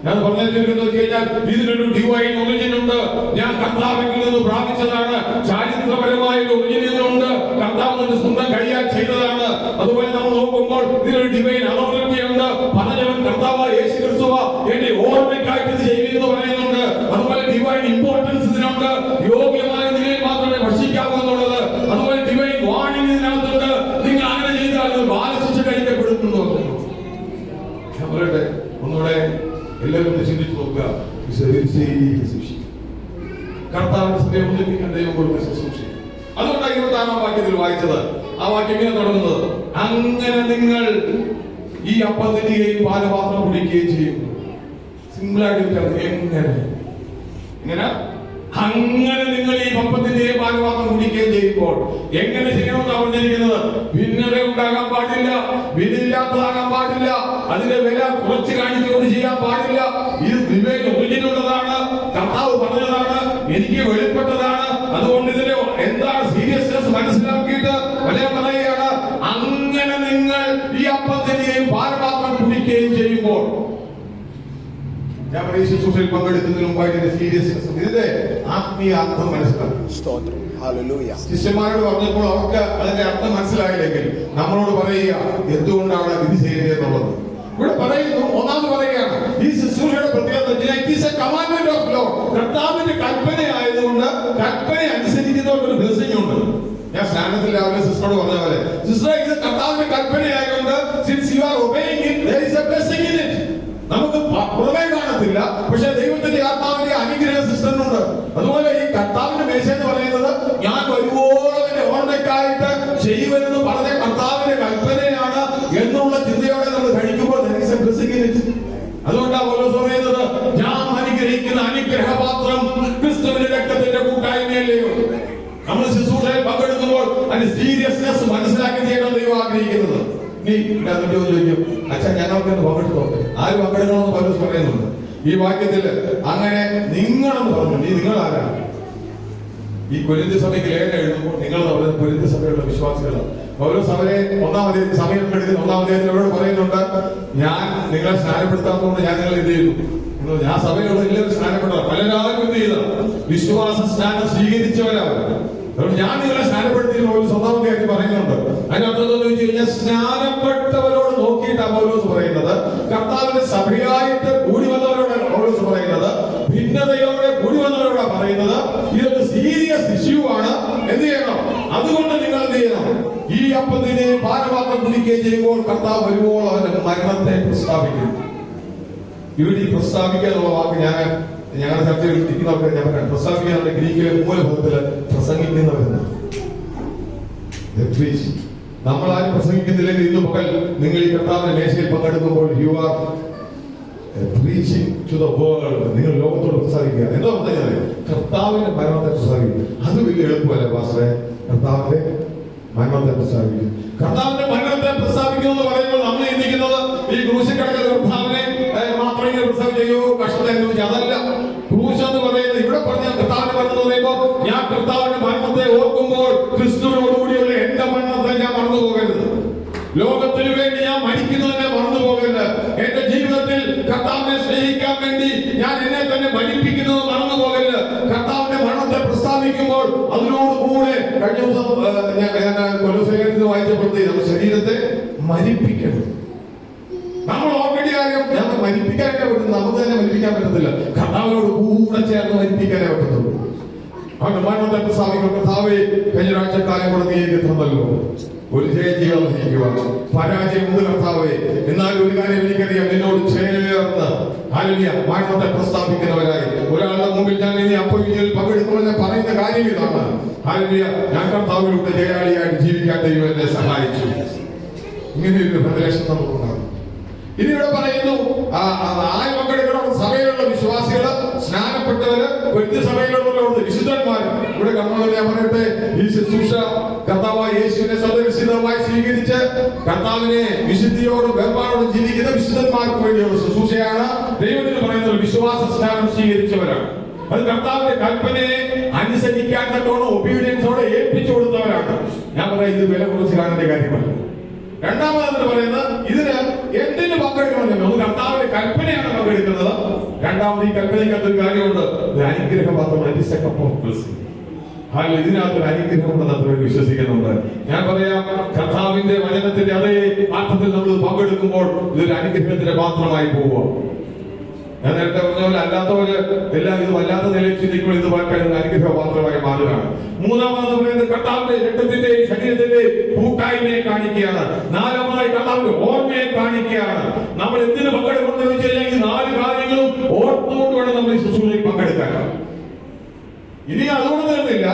ഞാൻ പറഞ്ഞിരിക്കുന്നത് വെച്ച് കഴിഞ്ഞാൽ ഇതിനൊരു ഡിവൈൻ ഒറിജിൻ ഉണ്ട്. ഞാൻ കർത്താവിൽ നിന്ന് പ്രാപിച്ചതാണ്. ചാരിത്രപരമായ ഒരു ഒറിജിൻ ഉണ്ട്. കർത്താവിന്റെ സ്വന്തം കൈയാൽ ചെയ്തതാണ്. അതുപോലെ നമ്മൾ നോക്കുമ്പോൾ ഇതിനൊരു ഡിവൈൻ അതോറിറ്റി ഉണ്ട്. പറഞ്ഞവൻ കർത്താവായ യേശു ക്രിസ്തുവാ, എന്റെ ഓർമ്മയ്ക്കായിട്ട് ഇത് ചെയ്യുമെന്ന് പറയുന്നുണ്ട്. അതുപോലെ ഡിവൈൻ ഇമ്പോർട്ടൻസ് ഇതിനുണ്ട്. യോഗ്യമായ നിലയിൽ മാത്രമേ ഭക്ഷിക്കാവൂ എന്നുള്ളത്. അതുപോലെ ഡിവൈൻ വാണിംഗ് ഇതിനകത്തുണ്ട്. നിങ്ങൾ അങ്ങനെ ചെയ്താൽ ബാലശിക്ഷ കഴിക്കപ്പെടുന്നു. ഞാൻ പറയട്ടെ, ഒന്നുകൂടെ എല്ലാവരും ചിന്തിച്ചു നോക്കുക. കർത്താവിന്റെ സഭയെ ഒന്നിപ്പിക്കാൻ ദൈവം കൊടുത്ത ശുശ്രൂഷ. അതുകൊണ്ടാണ് 26-ാം വാക്യത്തിൽ വായിച്ചത്. ആ വാക്യം ഇങ്ങനെ തുടങ്ങുന്നത്, അങ്ങനെ നിങ്ങൾ ഈ അപ്പത്തിന്റെയും പാനപാത്രം കുടിക്കുകയും ചെയ്യും. സിമ്പിളായിട്ട് എങ്ങനെ അങ്ങനെ നിങ്ങൾ ഈ അപ്പത്തിന്റെയും പാനപാത്രം കുടിക്കുകയും ചെയ്യുമ്പോൾ എങ്ങനെ ചെയ്യണമെന്ന് പറഞ്ഞിരിക്കുന്നത്? ഭിന്നത ഉണ്ടാകാൻ പാടില്ല, വിലയില്ലാത്തതാകാൻ പാടില്ല, അതിന്റെ വില കുറച്ച് കാണിച്ചുകൊണ്ട് ചെയ്യാൻ പാടില്ല. ഇത് വിവേകം ഒറിജിനുള്ളതാണ്, കർത്താവ് പറഞ്ഞതാണ്, എനിക്ക് വെളിപ്പെട്ടതാണ്. അതുകൊണ്ട് ഇതിന്റെ എന്താണ് സീരിയസ്നെസ് മനസ്സിലാക്കിയിട്ട് വളരെ പറയുകയാണ്, അങ്ങനെ നിങ്ങൾ ഈ അപ്പത്തിന്റെയും പാനപാത്രം കുടിക്കുകയും ചെയ്യുമ്പോൾ. ഞാൻ ശുശ്രൂഷയിൽ പങ്കെടുക്കുന്നതിന് മുമ്പായിട്ട് സീരിയസ്നെസ്, ഇതിന്റെ ആത്മീയ അർത്ഥം മനസ്സിലാക്കും. ശിഷ്യന്മാരോട് പറഞ്ഞപ്പോൾ അവർക്ക് അതിന്റെ അർത്ഥം മനസ്സിലായില്ലെങ്കിൽ നമ്മളോട് പറയുക എന്തുകൊണ്ടാണ് വിധി ചെയ്യേണ്ടതെന്നുള്ളത്. ഇവിടെ പറയുന്നു, ഒന്നാമത് പറയുകയാണ്, ഈ ശുശ്രൂഷയുടെ പ്രത്യേകത കർത്താവിന്റെ കൽപ്പന ആയതുകൊണ്ട് കൽപ്പന അനുസരിക്കുന്നവർക്ക് ഒരു ബ്ലെസ്സിംഗ് ഉണ്ട്. ഞാൻ സ്നാനത്തിൽ രാവിലെ സിസ്റ്ററോട് പറഞ്ഞ പോലെ, സിസ്റ്റർ ഇത് കർത്താവിന്റെ കൽപ്പന ആയതുകൊണ്ട് since you are obeying it, there is a blessing in it. നമുക്ക് പുറമേ കാണത്തില്ല, പക്ഷെ ദൈവത്തിന്റെ ആത്മാവിന്റെ അനുഗ്രഹ സിസ്റ്റം ഉണ്ട്. അതുപോലെ ഈ കർത്താവിന്റെ മേശ എന്ന് പറയുന്നത് ഞാൻ വരുവോളതിന്റെ ഓർമ്മയ്ക്കായിട്ട് ചെയ്യുമെന്ന് പറഞ്ഞ കർത്താവിന്റെ കൽപ്പനയാണ് എന്നുള്ള ചിന്തയോടെ നമ്മൾ കഴിക്കുമ്പോൾ അതുകൊണ്ടാണ് പൗലോസ് പറയുന്നത്, ഞാൻ അനുഗ്രഹിക്കുന്ന അനുഗ്രഹപാത്രം ക്രിസ്തുവിന്റെ രക്തത്തിന്റെ കൂട്ടായ്മയല്ലയോ. നമ്മൾ ശുശ്രൂഷയിൽ പങ്കെടുക്കുമ്പോൾ അതിന്റെ സീരിയസ്നെസ് മനസ്സിലാക്കി ചെയ്യണം ദൈവം ആഗ്രഹിക്കുന്നത്. നീ അതിന്റെ ചോദിക്കും, അച്ഛാ ഞങ്ങൾക്ക് പങ്കെടുത്തോട്ടെ. ആര് പങ്കെടുക്കണമെന്ന് പൗലോസ് പറയുന്നുണ്ട് ഈ വാക്യത്തില്. അങ്ങനെ നിങ്ങളെന്ന് പറഞ്ഞു. നിങ്ങൾ ആരാണ്? ഈ കൊരിന്ത്യർ സഭയ്ക്ക് ലേഖനം എഴുതുമ്പോൾ നിങ്ങൾ പറയുന്നത് കൊരിന്ത്യർ സഭയുള്ള വിശ്വാസികളാണ്. പൗലോസ് അവരെ സമയം എടുക്കുന്ന 1-ാം അധ്യായത്തിലൂടെ പറയുന്നുണ്ട്, ഞാൻ നിങ്ങളെ സ്നാനപ്പെടുത്താത്തതുകൊണ്ട് ഞാൻ നിങ്ങളെ എന്ത് ചെയ്തു? ഞാൻ സഭയിലുള്ള എല്ലാവരും സ്നാനപ്പെട്ടവർ, പലരാരും എന്ത് ചെയ്ത വിശ്വാസ സ്നാനം സ്വീകരിച്ചവരാണ്. അതുകൊണ്ട് ഞാൻ നിങ്ങളെ സ്നാനപ്പെടുത്തിയെന്ന് പൗലോസ് 1-ാം അധ്യായത്തിൽ പറയുന്നുണ്ട്. അതിനർത്ഥം എന്താണെന്ന് ചോദിച്ചു കഴിഞ്ഞാൽ സ്നാനപ്പെട്ടവരോട് നോക്കിയിട്ടാണ് പൗലോസ് പറയുന്നത്. കർത്താവിന്റെ സഭയായിട്ട് കൂടി വന്നവരോടാണ് പൗലോസ് പറയുന്നത്. ഭിന്നതയോടെ കൂടി വന്നവരോടാണ് പറയുന്നത്. ഇതൊരു സീരിയസ് ഇഷ്യൂ ആണ്. എന്ത് ചെയ്യണം? അതുകൊണ്ട് നിങ്ങൾ എന്ത് ചെയ്യണം? ഈ അപ്പത്തിനെ പാനപാത്രം കുടിക്കുകയും ചെയ്യുമ്പോൾ കർത്താവ് വരുമ്പോൾ അവന്റെ മരണത്തെ പ്രസ്താവിക്കും. ഇവിടെ ഈ പ്രസ്താവിക്കുക എന്നുള്ള വാക്ക് ഞങ്ങളുടെ ചർച്ചയിൽ ഇരിക്കുന്നവർക്ക് ഞാൻ പറയാം. പ്രസ്താവിക്കുക ഗ്രീക്കിലെ മൂലപദത്തില് പ്രസംഗിക്കുന്നവരെന്ന്. നമ്മളാരും പ്രസംഗിക്കുന്നില്ലെങ്കിൽ ഇന്ന് പകൽ നിങ്ങൾ ഈ കർത്താവിന്റെ മേശയിൽ പങ്കെടുക്കുമ്പോൾ you are preaching to the world. നിങ്ങൾ ലോകത്തോട് പ്രസ്താവിക്കുക. എന്താ പറഞ്ഞാൽ കർത്താവിന്റെ മരണത്തെ പ്രസ്താവിക്കുക. അത് വലിയ എളുപ്പമല്ല പാസ്റ്ററെ. കർത്താവിന്റെ മരണത്തെ പ്രസ്താവിക്കുക. കർത്താവിന്റെ മരണത്തെ പ്രസ്താവിക്കുക എന്ന് പറയുമ്പോൾ നമ്മൾ ചിന്തിക്കുന്നത് ഈ ക്രൂശിൽ കിടക്കുന്ന കർത്താവിനെ മാത്രം ഇങ്ങനെ പ്രസ്താവിച്ചോ കഷ്ടത്തെ അനുഭവിച്ചു. അതല്ല ക്രൂശ് എന്ന് പറയുന്നത്. ഇവിടെ പറഞ്ഞ കർത്താവിന്റെ മരണം എന്ന് പറയുമ്പോൾ ഞാൻ കർത്താവിന്റെ മരണത്തെ ഓർക്കുമ്പോൾ ക്രിസ്തുവിനോടുകൂടിയുള്ള എന്റെ മരണത്തെ ഞാൻ മറന്നു പോകരുത്. ലോകത്തിനു വേണ്ടി ഞാൻ മരിക്കുന്നതിനെ മറന്നു പോകരുത്. എന്റെ ജീവിതത്തിൽ കർത്താവിനെ സ്നേഹിക്കാൻ വേണ്ടി ഞാൻ എന്നെ തന്നെ മരിപ്പിക്കുന്നത് മറന്നു പോകരുത്. കർത്താവിന്റെ മരണത്തെ പ്രസ്താവിക്കുമ്പോൾ അതിനോടുകൂടെ കഴിഞ്ഞ ദിവസം ഞാൻ കൊലോസ്യലേഖനത്തിൽ വായിച്ചപ്പോഴത്തേ നമ്മുടെ ശരീരത്തെ മരിപ്പിക്കണം. നമ്മൾ ഓൾറെഡി അറിയാം ഞങ്ങൾ മരിപ്പിക്കാനേ പറ്റും. നമുക്ക് തന്നെ മരിപ്പിക്കാൻ പറ്റത്തില്ല. കർത്താവിനോട് കൂടെ ചേർന്ന് മരിപ്പിക്കാനേ പറ്റത്തുള്ളൂ. അവന്റെ മരണത്തെ പ്രസ്താവിക്കും. കർത്താവേ, കഴിഞ്ഞ ആഴ്ചക്കാലം കൂടെ നീ എനിക്ക് തന്നല്ലോ ഒരു ജയജീവൻ നയിക്കുക. പരാജയം ഉണ്ട് കർത്താവേ. എന്നാൽ ഒരു കാര്യം എനിക്കറിയാം, എന്നോട് ചേർന്ന് ഹല്ലേലൂയ മരണത്തെ പ്രസ്താവിക്കുന്നവരായി ഒരാളുടെ മുമ്പിൽ ഞാൻ ഇനി അപ്പോയിന്റിൽ പങ്കെടുക്കുമെന്ന് പറയുന്ന കാര്യം ഇതാണ്. ഹല്ലേലൂയ, ഞാൻ കർത്താവിലൂടെ ജയാളിയായിട്ട് ജീവിക്കാൻ ദൈവം എന്നെ സഹായിച്ചു. ഇങ്ങനെയൊരു പ്രദേശം നമുക്കുണ്ടാകും. ഇനി ഇവിടെ പറയുന്നു ആര് പങ്കെടുക്കണം? സഭയിലുള്ള വിശ്വാസികള്, സ്നാനപ്പെട്ടവര്, കൊരിന്ത്യർ സഭയിലുള്ളവരോട് വിശുദ്ധന്മാര്. ഇവിടെ കർമ്മങ്ങൾ ഞാൻ പറയട്ടെ, ഈ ശുശ്രൂഷ കർത്താവായ യേശുവിനെ സ്വതവിശുദ്ധമായി സ്വീകരിച്ച് കർത്താവിനെ വിശുദ്ധിയോടും വേർപാടോടും ജീവിക്കുന്ന വിശുദ്ധന്മാർക്ക് വേണ്ടിയുള്ള ശുശ്രൂഷയാണ്. ദൈവത്തിന് പറയുന്നത് വിശ്വാസ സ്നാനം സ്വീകരിച്ചവരാണ്. അത് കർത്താവിന്റെ കൽപ്പനയെ അനുസരിക്കാൻ തക്കോണം ഒബീഡിയൻസോടെ ഏൽപ്പിച്ചു കൊടുത്തവരാണ്. ഞാൻ പറയാം, ഇത് വില കുറച്ച് കാണേണ്ട കാര്യമല്ല. രണ്ടാമതെന്ന് പറയുന്നത് ഇതിന് എന്തിന് പങ്കെടുക്കണമെന്ന്. ഒന്ന് കർത്താവിന്റെ കൽപ്പനയാണ് പങ്കെടുക്കുന്നത്. രണ്ടാമത് ഈ കൽപ്പനയ്ക്കകത്തൊരു കാര്യമുണ്ട്, അനുഗ്രഹപാത്രമാണ്. ഇതിനകത്തൊരു അനുഗ്രഹം ഉണ്ടെന്ന് അത്ര വിശ്വസിക്കുന്നുണ്ട്. ഞാൻ പറയാം, കർത്താവിന്റെ വചനത്തിന്റെ അതേ അർത്ഥത്തിൽ നമ്മൾ പങ്കെടുക്കുമ്പോൾ ഇതൊരു അനുഗ്രഹത്തിന്റെ പാത്രമായി പോവുക. ഞാൻ നേരത്തെ പറഞ്ഞ പോലെ അല്ലാത്തവര് എല്ലാം ഇത് വല്ലാത്ത നിലയിൽ ചിന്തിക്കുമ്പോൾ ഇത് വാക്കാൻ അനുഗ്രഹ പാത്രമായി മാറുകയാണ്. മൂന്നാമത് പറയുന്നത് കർത്താവിന്റെ രക്തത്തിന്റെ ശരീരത്തിന്റെ കൂട്ടായ്മയെ കാണിക്കുകയാണ്. നാലാമതായി കർത്താവിന്റെ ഓർമ്മയെ കാണിക്കുകയാണ്. നമ്മൾ എന്തിനു പങ്കെടുക്കണം എന്ന് വെച്ച് കഴിഞ്ഞാൽ ഈ 4 കാര്യങ്ങളും ഓർത്തുകൊണ്ട് വേണം നമ്മൾ ഈ ശുശ്രൂഷയിൽ പങ്കെടുക്കാൻ. ഇനി അതുകൊണ്ട് തീർന്നില്ല.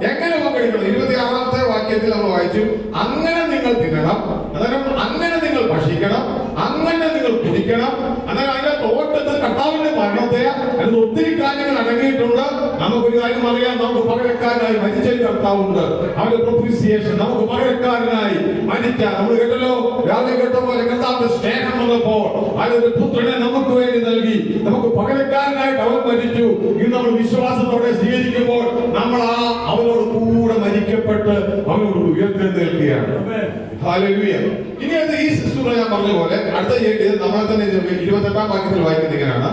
എങ്ങനെ പങ്കെടുക്കണം? 26-ാമത്തെ വാക്യത്തിൽ നമ്മൾ വായിച്ചു, അങ്ങനെ നിങ്ങൾ തിന്നണം, അന്നേരം അങ്ങനെ നിങ്ങൾ ഭക്ഷിക്കണം, അങ്ങനെ നിങ്ങൾ കുടിക്കണം. അന്നേരം അതിന്റെ തോട്ടത്തിൽ കർത്താവിന്റെ മരണത്തെ അതിന് ഒത്തിരി കാര്യങ്ങൾ അടങ്ങിയിട്ടുണ്ട്. നമുക്കൊരു കാര്യം അറിയാം, നമുക്ക് പകരക്കാരനായി മരിച്ചൊരു കർത്താവുണ്ട്. അവന്റെ പ്രൊപ്പിസിയേഷൻ, നമുക്ക് പകരക്കാരനായി മരിച്ച നമ്മൾ കേട്ടല്ലോ, രാവിലെ കേട്ട പോലെ കർത്താവിന്റെ സ്നേഹം വന്നപ്പോൾ അതൊരു പുത്രനെ നമുക്ക് വേണ്ടി നൽകി. നമുക്ക് പകരക്കാരനായിട്ട് അവൻ മരിച്ചു. ഇത് നമ്മൾ വിശ്വാസത്തോടെ സ്വീകരിക്കുമ്പോൾ നമ്മൾ അവനോട് കൂടെ മരിക്കപ്പെട്ട് അവനോട് ഉയർത്തെഴുന്നേൽക്കുകയാണ്. ഹല്ലേലൂയ. ഇനി അത് ഈ ശുശ്രൂഷ ഞാൻ പറഞ്ഞ പോലെ അടുത്ത നമ്മളെ തന്നെ 28-ാം വാക്യത്തിൽ വായിക്കുന്നത് ഇങ്ങനെയാണ്,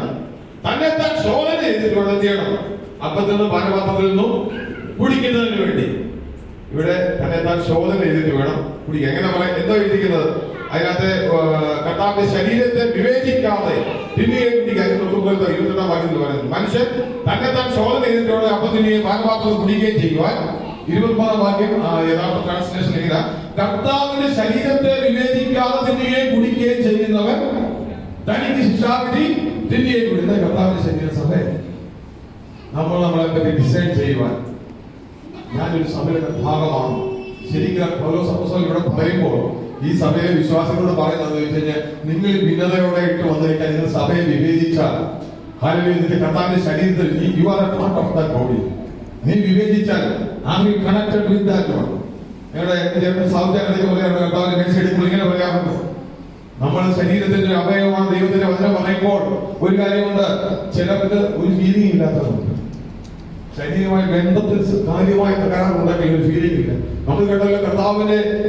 തന്നെത്താൻ ശോധന ചെയ്തിട്ടുള്ള എന്ത് ചെയ്യണം? അപ്പത്തിൽ നിന്നും പാനപാത്രത്തിൽ നിന്നും കുടിക്കുന്നതിന് വേണ്ടി. ഇവിടെ തന്നെത്താൻ ശോധന ചെയ്തിട്ട് വേണം കുടിക്കുക. എങ്ങനെ പറയാം? എന്തോ എഴുതിക്കുന്നത് അതിനകത്ത് കർത്താവിന്റെ ശരീരത്തെ വിവേചിക്കാതെ തിന്നുകയും കുടിക്കുക. 28-ാം വാക്യത്തിൽ പറയുന്നത് മനുഷ്യൻ തന്നെത്താൻ ശോധന ചെയ്തിട്ടുള്ള അപ്പത്തിനെയും പാനപാത്രത്തിൽ കുടിക്കുകയും ചെയ്യുവാൻ. 23-ാം വാക്യം യഥാർത്ഥ ട്രാൻസ്ലേഷൻ ഇങ്ങനെ, കർത്താവിന്റെ ശരീരത്തെ വിവേചിക്കാതെ തിന്നുകയും കുടിക്കുകയും ചെയ്യുന്നവൻ തനിക്ക് ശിക്ഷാവിധി തിന്നുകയും കുടിക്കുന്ന കർത്താവിന്റെ ശരീരസഭ. നമ്മളെ പറ്റി ഡിസൈൻ ചെയ്യുവാൻ ഞാനൊരു സഭയുടെ ഭാഗമാണ്. ശരിക്കും പൗലോസ് അപ്പോസ്തലൻ ഇവിടെ പറയുമ്പോൾ ഈ സഭയിലെ വിശ്വാസികളോട് പറയുന്നത് വെച്ച് കഴിഞ്ഞാൽ, നിങ്ങൾ ഭിന്നതയോടെ ഇട്ട് വന്നു കഴിഞ്ഞാൽ നിങ്ങൾ സഭയെ വിവേചിച്ചാൽ, ഹല്ലേലൂയ, കർത്താവിന്റെ ശരീരത്തിൽ you are a part of that body. നീ വിവേചിച്ചാൽ are you connected with that one. ഞങ്ങളുടെ സൗജന്യ കർത്താവിന്റെ മേശ എടുക്കുമ്പോൾ ഇങ്ങനെ പറയാറുണ്ട്, നമ്മൾ ശരീരത്തിന്റെ അവയവമാണ് ദൈവത്തിന്റെ വചനം പറയുമ്പോൾ ഒരു കാര്യമുണ്ട്, ചിലർക്ക് ഒരു ഫീലിംഗ് ഇല്ലാത്തതുണ്ട്. ശരീരമായി ബന്ധത്തിൽ കാര്യമായ തകരാറുണ്ടെങ്കിൽ ഒരു ഫീലിംഗ് ഇല്ല. നമ്മൾ കേട്ടല്ലോ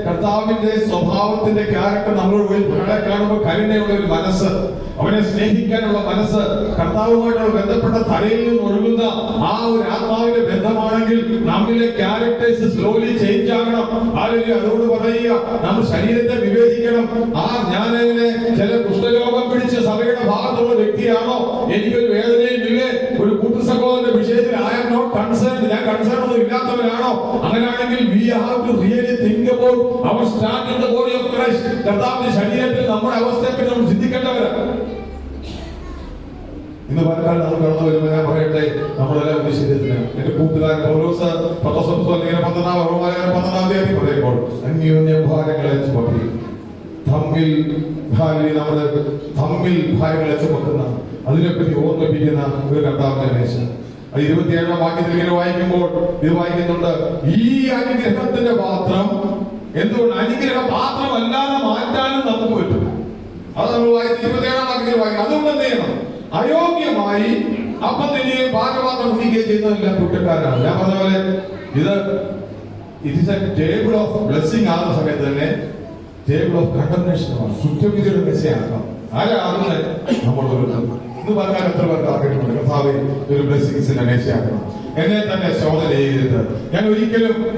കർത്താവിന്റെ സ്വഭാവത്തിന്റെ ക്യാരക്ടർ നമ്മളോട് ഒരാളെ കാണുമ്പോൾ കരുണയുള്ള ഒരു മനസ്സ്, അവനെ സ്നേഹിക്കാനുള്ള മനസ്സ്, കർത്താവുമായിട്ടുള്ള ബന്ധപ്പെട്ട തലയിൽ നിന്ന് ഒഴുകുന്ന ആ ഒരു ആത്മാവിന്റെ ബന്ധമാണെങ്കിൽ നമ്മിലെ ക്യാരക്ടേഴ്സ് സ്ലോലി ചേഞ്ച് ആകണം. അതുകൊണ്ട് പറയുക, നമ്മൾ ശരീരത്തെ വിവേചിക്കണം. ഞാനങ്ങനെ ചില കുഷ്ഠരോഗം പിടിച്ച് സഭയുടെ ഭാഗത്തുള്ള വ്യക്തിയാണോ, എനിക്കൊരു വേദനയും ഇല്ലേ, ഒരു കൂട്ടു സഹോദരന്റെ വിഷയത്തിൽ ഐ ആം നോട്ട് കൺസേൺഡ്, ഞാൻ കൺസേൺ ഒന്നും ഇല്ലാത്തവരാണോ? അങ്ങനെയാണെങ്കിൽ we have to really think about our stand in the body of Christ. കർത്താവിന്റെ ശരീരത്തിൽ നമ്മുടെ അവസ്ഥയെപ്പറ്റി നമ്മൾ ചിന്തിക്കേണ്ടവരാണ്. ഇന്ന് പലക്കാലം നമ്മൾ കടന്നു വരുമ്പോൾ ഞാൻ പറയട്ടെ, നമ്മളെല്ലാം ഒരു ശരീരത്തിലാണ്. എന്റെ കൂട്ടുകാരൻ പൗലോസ് 12 പറയുമ്പോൾ അന്യോന്യ ഭാരങ്ങളെ ചുമക്കി തമ്മിൽ ഭാരങ്ങളെ ചുമക്കുന്ന, അതിനെപ്പറ്റി ഓർമ്മിപ്പിക്കുന്ന ഒരു കർത്താവിന്റെ മേശ. 27 വാക്യത്തിൽ ഇങ്ങനെ വായിക്കുമ്പോൾ ഇത് വായിക്കുന്നുണ്ട്, ഈ അനുഗ്രഹത്തിന്റെ പാത്രം എന്തുകൊണ്ട് അനുഗ്രഹ പാത്രമല്ലാതെ മാറ്റാനും നമുക്ക് പറ്റും. അത് നമ്മൾ വായിച്ച് 27 വാക്യത്തിൽ വായിക്കും. അതുകൊണ്ട് എന്ത് ചെയ്യണം? അയോഗ്യമായി അപ്പം തന്നെയും പാകപാത്രം കുടിക്കുകയും ചെയ്യുന്നതെല്ലാം കുറ്റക്കാരാണ്. ഞാൻ പറഞ്ഞ പോലെ it is A table of blessing ആകുന്ന സമയത്ത് തന്നെ ടേബിൾ ഓഫ് കണ്ടംനേഷനുമാണ്. കുറ്റവിധിയുടെ മെസ്സയാക്കാം. ആരാകുന്നത്? നമ്മൾ ഇന്ന് പറഞ്ഞാൽ എത്ര പേർക്ക് ആഗ്രഹമുണ്ട് കർത്താവേ ഒരു ബ്ലെസ്സിങ്സിന്റെ മേശയാക്കണം, എന്നെ തന്നെ ശോധന ചെയ്തിട്ട്. ഞാൻ ഒരിക്കലും ഇവിടെ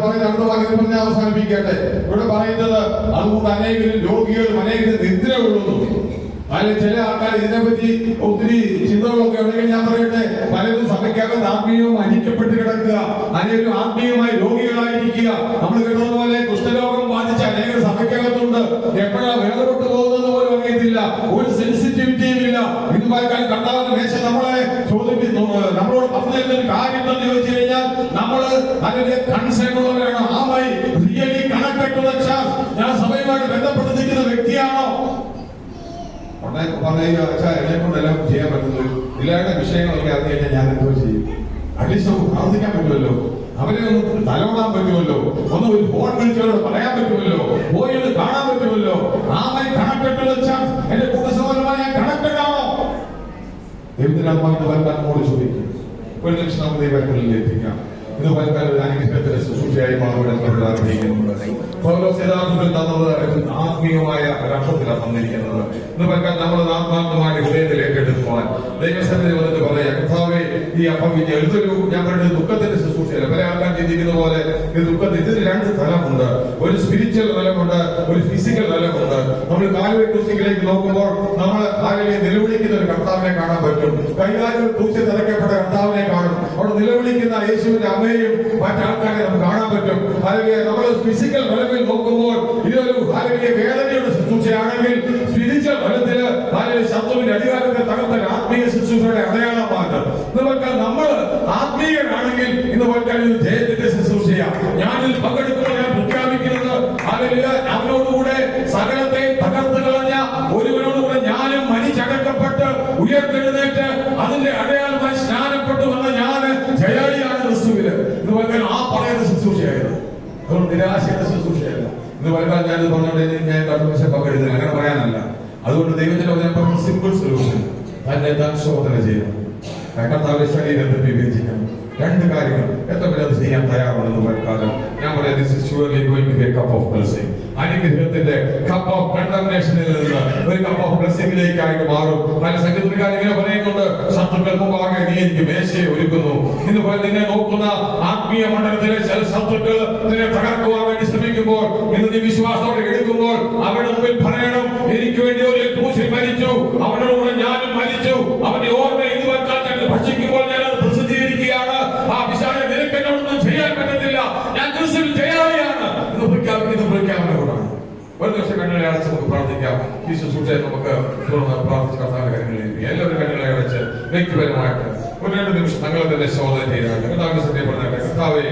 പറയുന്ന അടുത്ത വാക്യത്തിൽ പറഞ്ഞ് അവസാനിപ്പിക്കട്ടെ. ഇവിടെ പറയുന്നത് അതുകൊണ്ട് അനേകരും രോഗികളും അനേകരും നിദ്ര കൊള്ളുന്നു. അല്ലെങ്കിൽ ചില ആൾക്കാർ ഇതിനെപ്പറ്റി ഒത്തിരി ചിന്തകളൊക്കെ ഉണ്ടെങ്കിൽ ഞാൻ പറയട്ടെ, പലരും സഭയ്ക്കകത്ത് ആത്മീയവും അനിക്കപ്പെട്ട് കിടക്കുക, അനേകം ആത്മീയമായി രോഗികളായിരിക്കുക. നമ്മൾ കേട്ടതുപോലെ കുഷ്ഠരോഗം ബാധിച്ച അനേകം സഭയ്ക്കകത്തുണ്ട്. എപ്പോഴാ വേദപ്പെട്ടു പോകുന്നത് പോലും അറിയത്തില്ല, ഒരു സെൻസിറ്റിവിറ്റിയും ഇല്ല. ഇത് വായിക്കാൻ കർത്താവിന്റെ മേശ നമ്മളെ നമ്മളോട് പറഞ്ഞു തരുന്ന ഒരു കാര്യം എന്ന് ചോദിച്ചു കഴിഞ്ഞാൽ, നമ്മൾ അതിന്റെ കൺസേൺ ഉള്ളവരാണ്. ആമായി really connected to the church. ഞാൻ സഭയുമായിട്ട് ബന്ധപ്പെട്ട് നിൽക്കുന്ന വ്യക്തിയാണോ? പറയുക എന്നെ കൊണ്ടെല്ലാം ചെയ്യാൻ പറ്റുന്നു. എല്ലാവരുടെ വിഷയങ്ങളൊക്കെ അറിഞ്ഞു കഴിഞ്ഞാൽ ഞാൻ എന്തോ ചെയ്യും? അറ്റ്ലീസ്റ്റ് നമുക്ക് പ്രാർത്ഥിക്കാൻ പറ്റുമല്ലോ, അവരെ ഒന്ന് തലോടാൻ പറ്റുമല്ലോ, ഒന്ന് ഒരു ഫോൺ വിളിച്ചവരോട് പറയാൻ പറ്റുമല്ലോ, പോയി ഒന്ന് കാണാൻ പറ്റുമല്ലോ. ആമായി കണക്റ്റഡ് ടു ദ ചർച്ച്. എന്റെ കുടുംബസഹോദരമായി ഞാൻ കണക്റ്റഡ് ആണോ? ദൈവത്തിനാത്മാവിന്റെ വരക്കാൻ നമ്മോട് ചോദിക്കും. ഒരു നിമിഷം നമുക്ക് ദൈവങ്ങളിൽ എത്തിക്കാം. ഇത് വരക്കാൻ ഒരു അനുഗ്രഹത്തിന്റെ ശുശ്രൂഷയായി മാറുവാൻ പൗലോസ് യഥാർത്ഥത്തിൽ തന്നത് ആത്മീയമായ രക്ഷത്തിലാണ് തന്നിരിക്കുന്നത്. ഇന്ന് വരക്കാൻ നമ്മൾ ആത്മാർത്ഥമായ ഹൃദയത്തിൽ ഏറ്റെടുക്കുവാൻ ദൈവസന്നിധി വന്നിട്ട് പറയാം, കർത്താവേ ഈ അപ്പം ഇതൊരു ഞാൻ പറയുന്നത് ദുഃഖത്തിന്റെ ശുശ്രൂഷയല്ല. പല ആൾക്കാർ ചിന്തിക്കുന്ന പോലെ ഇത് ദുഃഖത്തിന് ഇതിന് രണ്ട് തലമുണ്ട്. ഒരു സ്പിരിച്വൽ തലമുണ്ട്, ഒരു ഫിസിക്കൽ തലമുണ്ട്. നമ്മൾ കാൽവരി ക്രൂശിലേക്ക് നോക്കുമ്പോൾ നമ്മൾ കാലിലെ നിലവിളിക്കുന്ന ഒരു കർത്താവിനെ കാണാൻ പറ്റും. കൈകാലിൽ ക്രൂശിൽ തറയ്ക്കപ്പെട്ട കർത്താവിനെ കാണും. അവിടെ നിലവിളിക്കുന്ന യേശുവിന്റെ അമ്മയെയും മറ്റാൾക്കാരെ നമുക്ക് കാണാൻ പറ്റും. നമ്മൾ ഫിസിക്കൽ തലത്തിൽ നോക്കുമ്പോൾ ഇതൊരു വേദനയുടെ ശുശ്രൂഷയാണെങ്കിൽ, സ്പിരിച്വൽ തലത്തില് ശത്രുവിന്റെ അധികാരത്തെ തകർത്ത ആത്മീയ ശുശ്രൂഷയുടെ അടയാളമാണ്. നമ്മൾ ആത്മീയരാണെങ്കിൽ ഇന്ന് പോൽക്കാൻ ഇത് ജയത്തിന്റെ ശുശ്രൂഷയാണ്. ഞാനിൽ പങ്കെടുക്കുമ്പോൾ ഞാൻ പ്രഖ്യാപിക്കുന്നത് അവനോടുകൂടെ സകലത്തെ തകർത്ത് കളഞ്ഞ ഒരുവനോടുകൂടെ ഞാനും മരിച്ചടക്കപ്പെട്ട് ഉയർത്തെഴുന്നേറ്റ് അതിന്റെ അടയാളമായി സ്നാനപ്പെട്ടു വന്ന ഞാന് ജയാളിയാണ് ക്രിസ്തുവില്. ഇത് പോൽക്കാൻ ആ പറയുന്ന ശുശ്രൂഷയായിരുന്നു. അതുകൊണ്ട് നിരാശയുടെ ശുശ്രൂഷയല്ല. ഇത് പോൽക്കാൻ ഞാനിത് പറഞ്ഞുകൊണ്ട് ഞാൻ കർമ്മശ പങ്കെടുത്തില്ല, അങ്ങനെ പറയാനല്ല. അതുകൊണ്ട് ദൈവത്തിന്റെ സിമ്പിൾ സൊല്യൂഷൻ തന്നെ താൻ ശോധന ചെയ്യണം. കർത്താവിന്റെ ശരീരത്തെ വിവേചിക്കണം. രണ്ട് കാര്യങ്ങൾ എത്ര പേര് അത് ചെയ്യാൻ തയ്യാറാണെന്ന് പറഞ്ഞാലും ഞാൻ പറയാം, this is surely going to be a cup of blessing. അനുഗ്രഹത്തിന്റെ കപ്പ് ഓഫ് കണ്ടംനേഷനിൽ നിന്ന് ഒരു കപ്പ് ഓഫ് ബ്ലെസ്സിംഗിലേക്കായിട്ട് മാറും. പല സംഗീതക്കാർ ഇങ്ങനെ പറയുന്നുണ്ട്, ശത്രുക്കൾ മുമ്പാകെ നീ എനിക്ക് മേശയെ ഒരുക്കുന്നു. ഇതുപോലെ നിന്നെ നോക്കുന്ന ആത്മീയ മണ്ഡലത്തിലെ ചില ശത്രുക്കൾ നിന്നെ തകർക്കുവാൻ വേണ്ടി ശ്രമിക്കുമ്പോൾ, ഇന്ന് നീ വിശ്വാസത്തോടെ എടുക്കുമ്പോൾ അവരുടെ മുമ്പിൽ പറയണം, എനിക്ക് വേണ്ടി ഒരു ക്രൂശിൽ മരിച്ചു, അവനോട് കൂടെ ഞാനും മരിച്ചു. അവന്റെ ഓർമ്മ ഇതുവരെ ഭക്ഷിക്കുമ്പോൾ ഞാൻ അത് പ്രസിദ്ധീകരിക്കുകയാണ്. ആ പിശാച് നിനക്ക് എന്നോടൊന്നും ചെയ്യാൻ പറ്റത്തില്ല, ഞാൻ ക്രിസ്തുവിൽ ജയാളിയാണ് എന്ന് പ്രഖ്യാപനമാണ്. ഒരു ദിവസം കണ്ണുകളെ അടച്ച് നമുക്ക് പ്രാർത്ഥിക്കാം. ഈ ശുശ്രൂഷയെ നമുക്ക് തുടർന്ന് പ്രാർത്ഥിച്ച് കർത്താവിന്റെ കാര്യങ്ങളിലേക്ക് എല്ലാവരും കണ്ണുകളെ അടച്ച് വ്യക്തിപരമായിട്ട് ഒരു 2 നിമിഷം തങ്ങളെ തന്നെ ശോധന ചെയ്തായിട്ട് കർത്താവിന്റെ സത്യപ്പെടുന്നതായിട്ട്, കർത്താവെ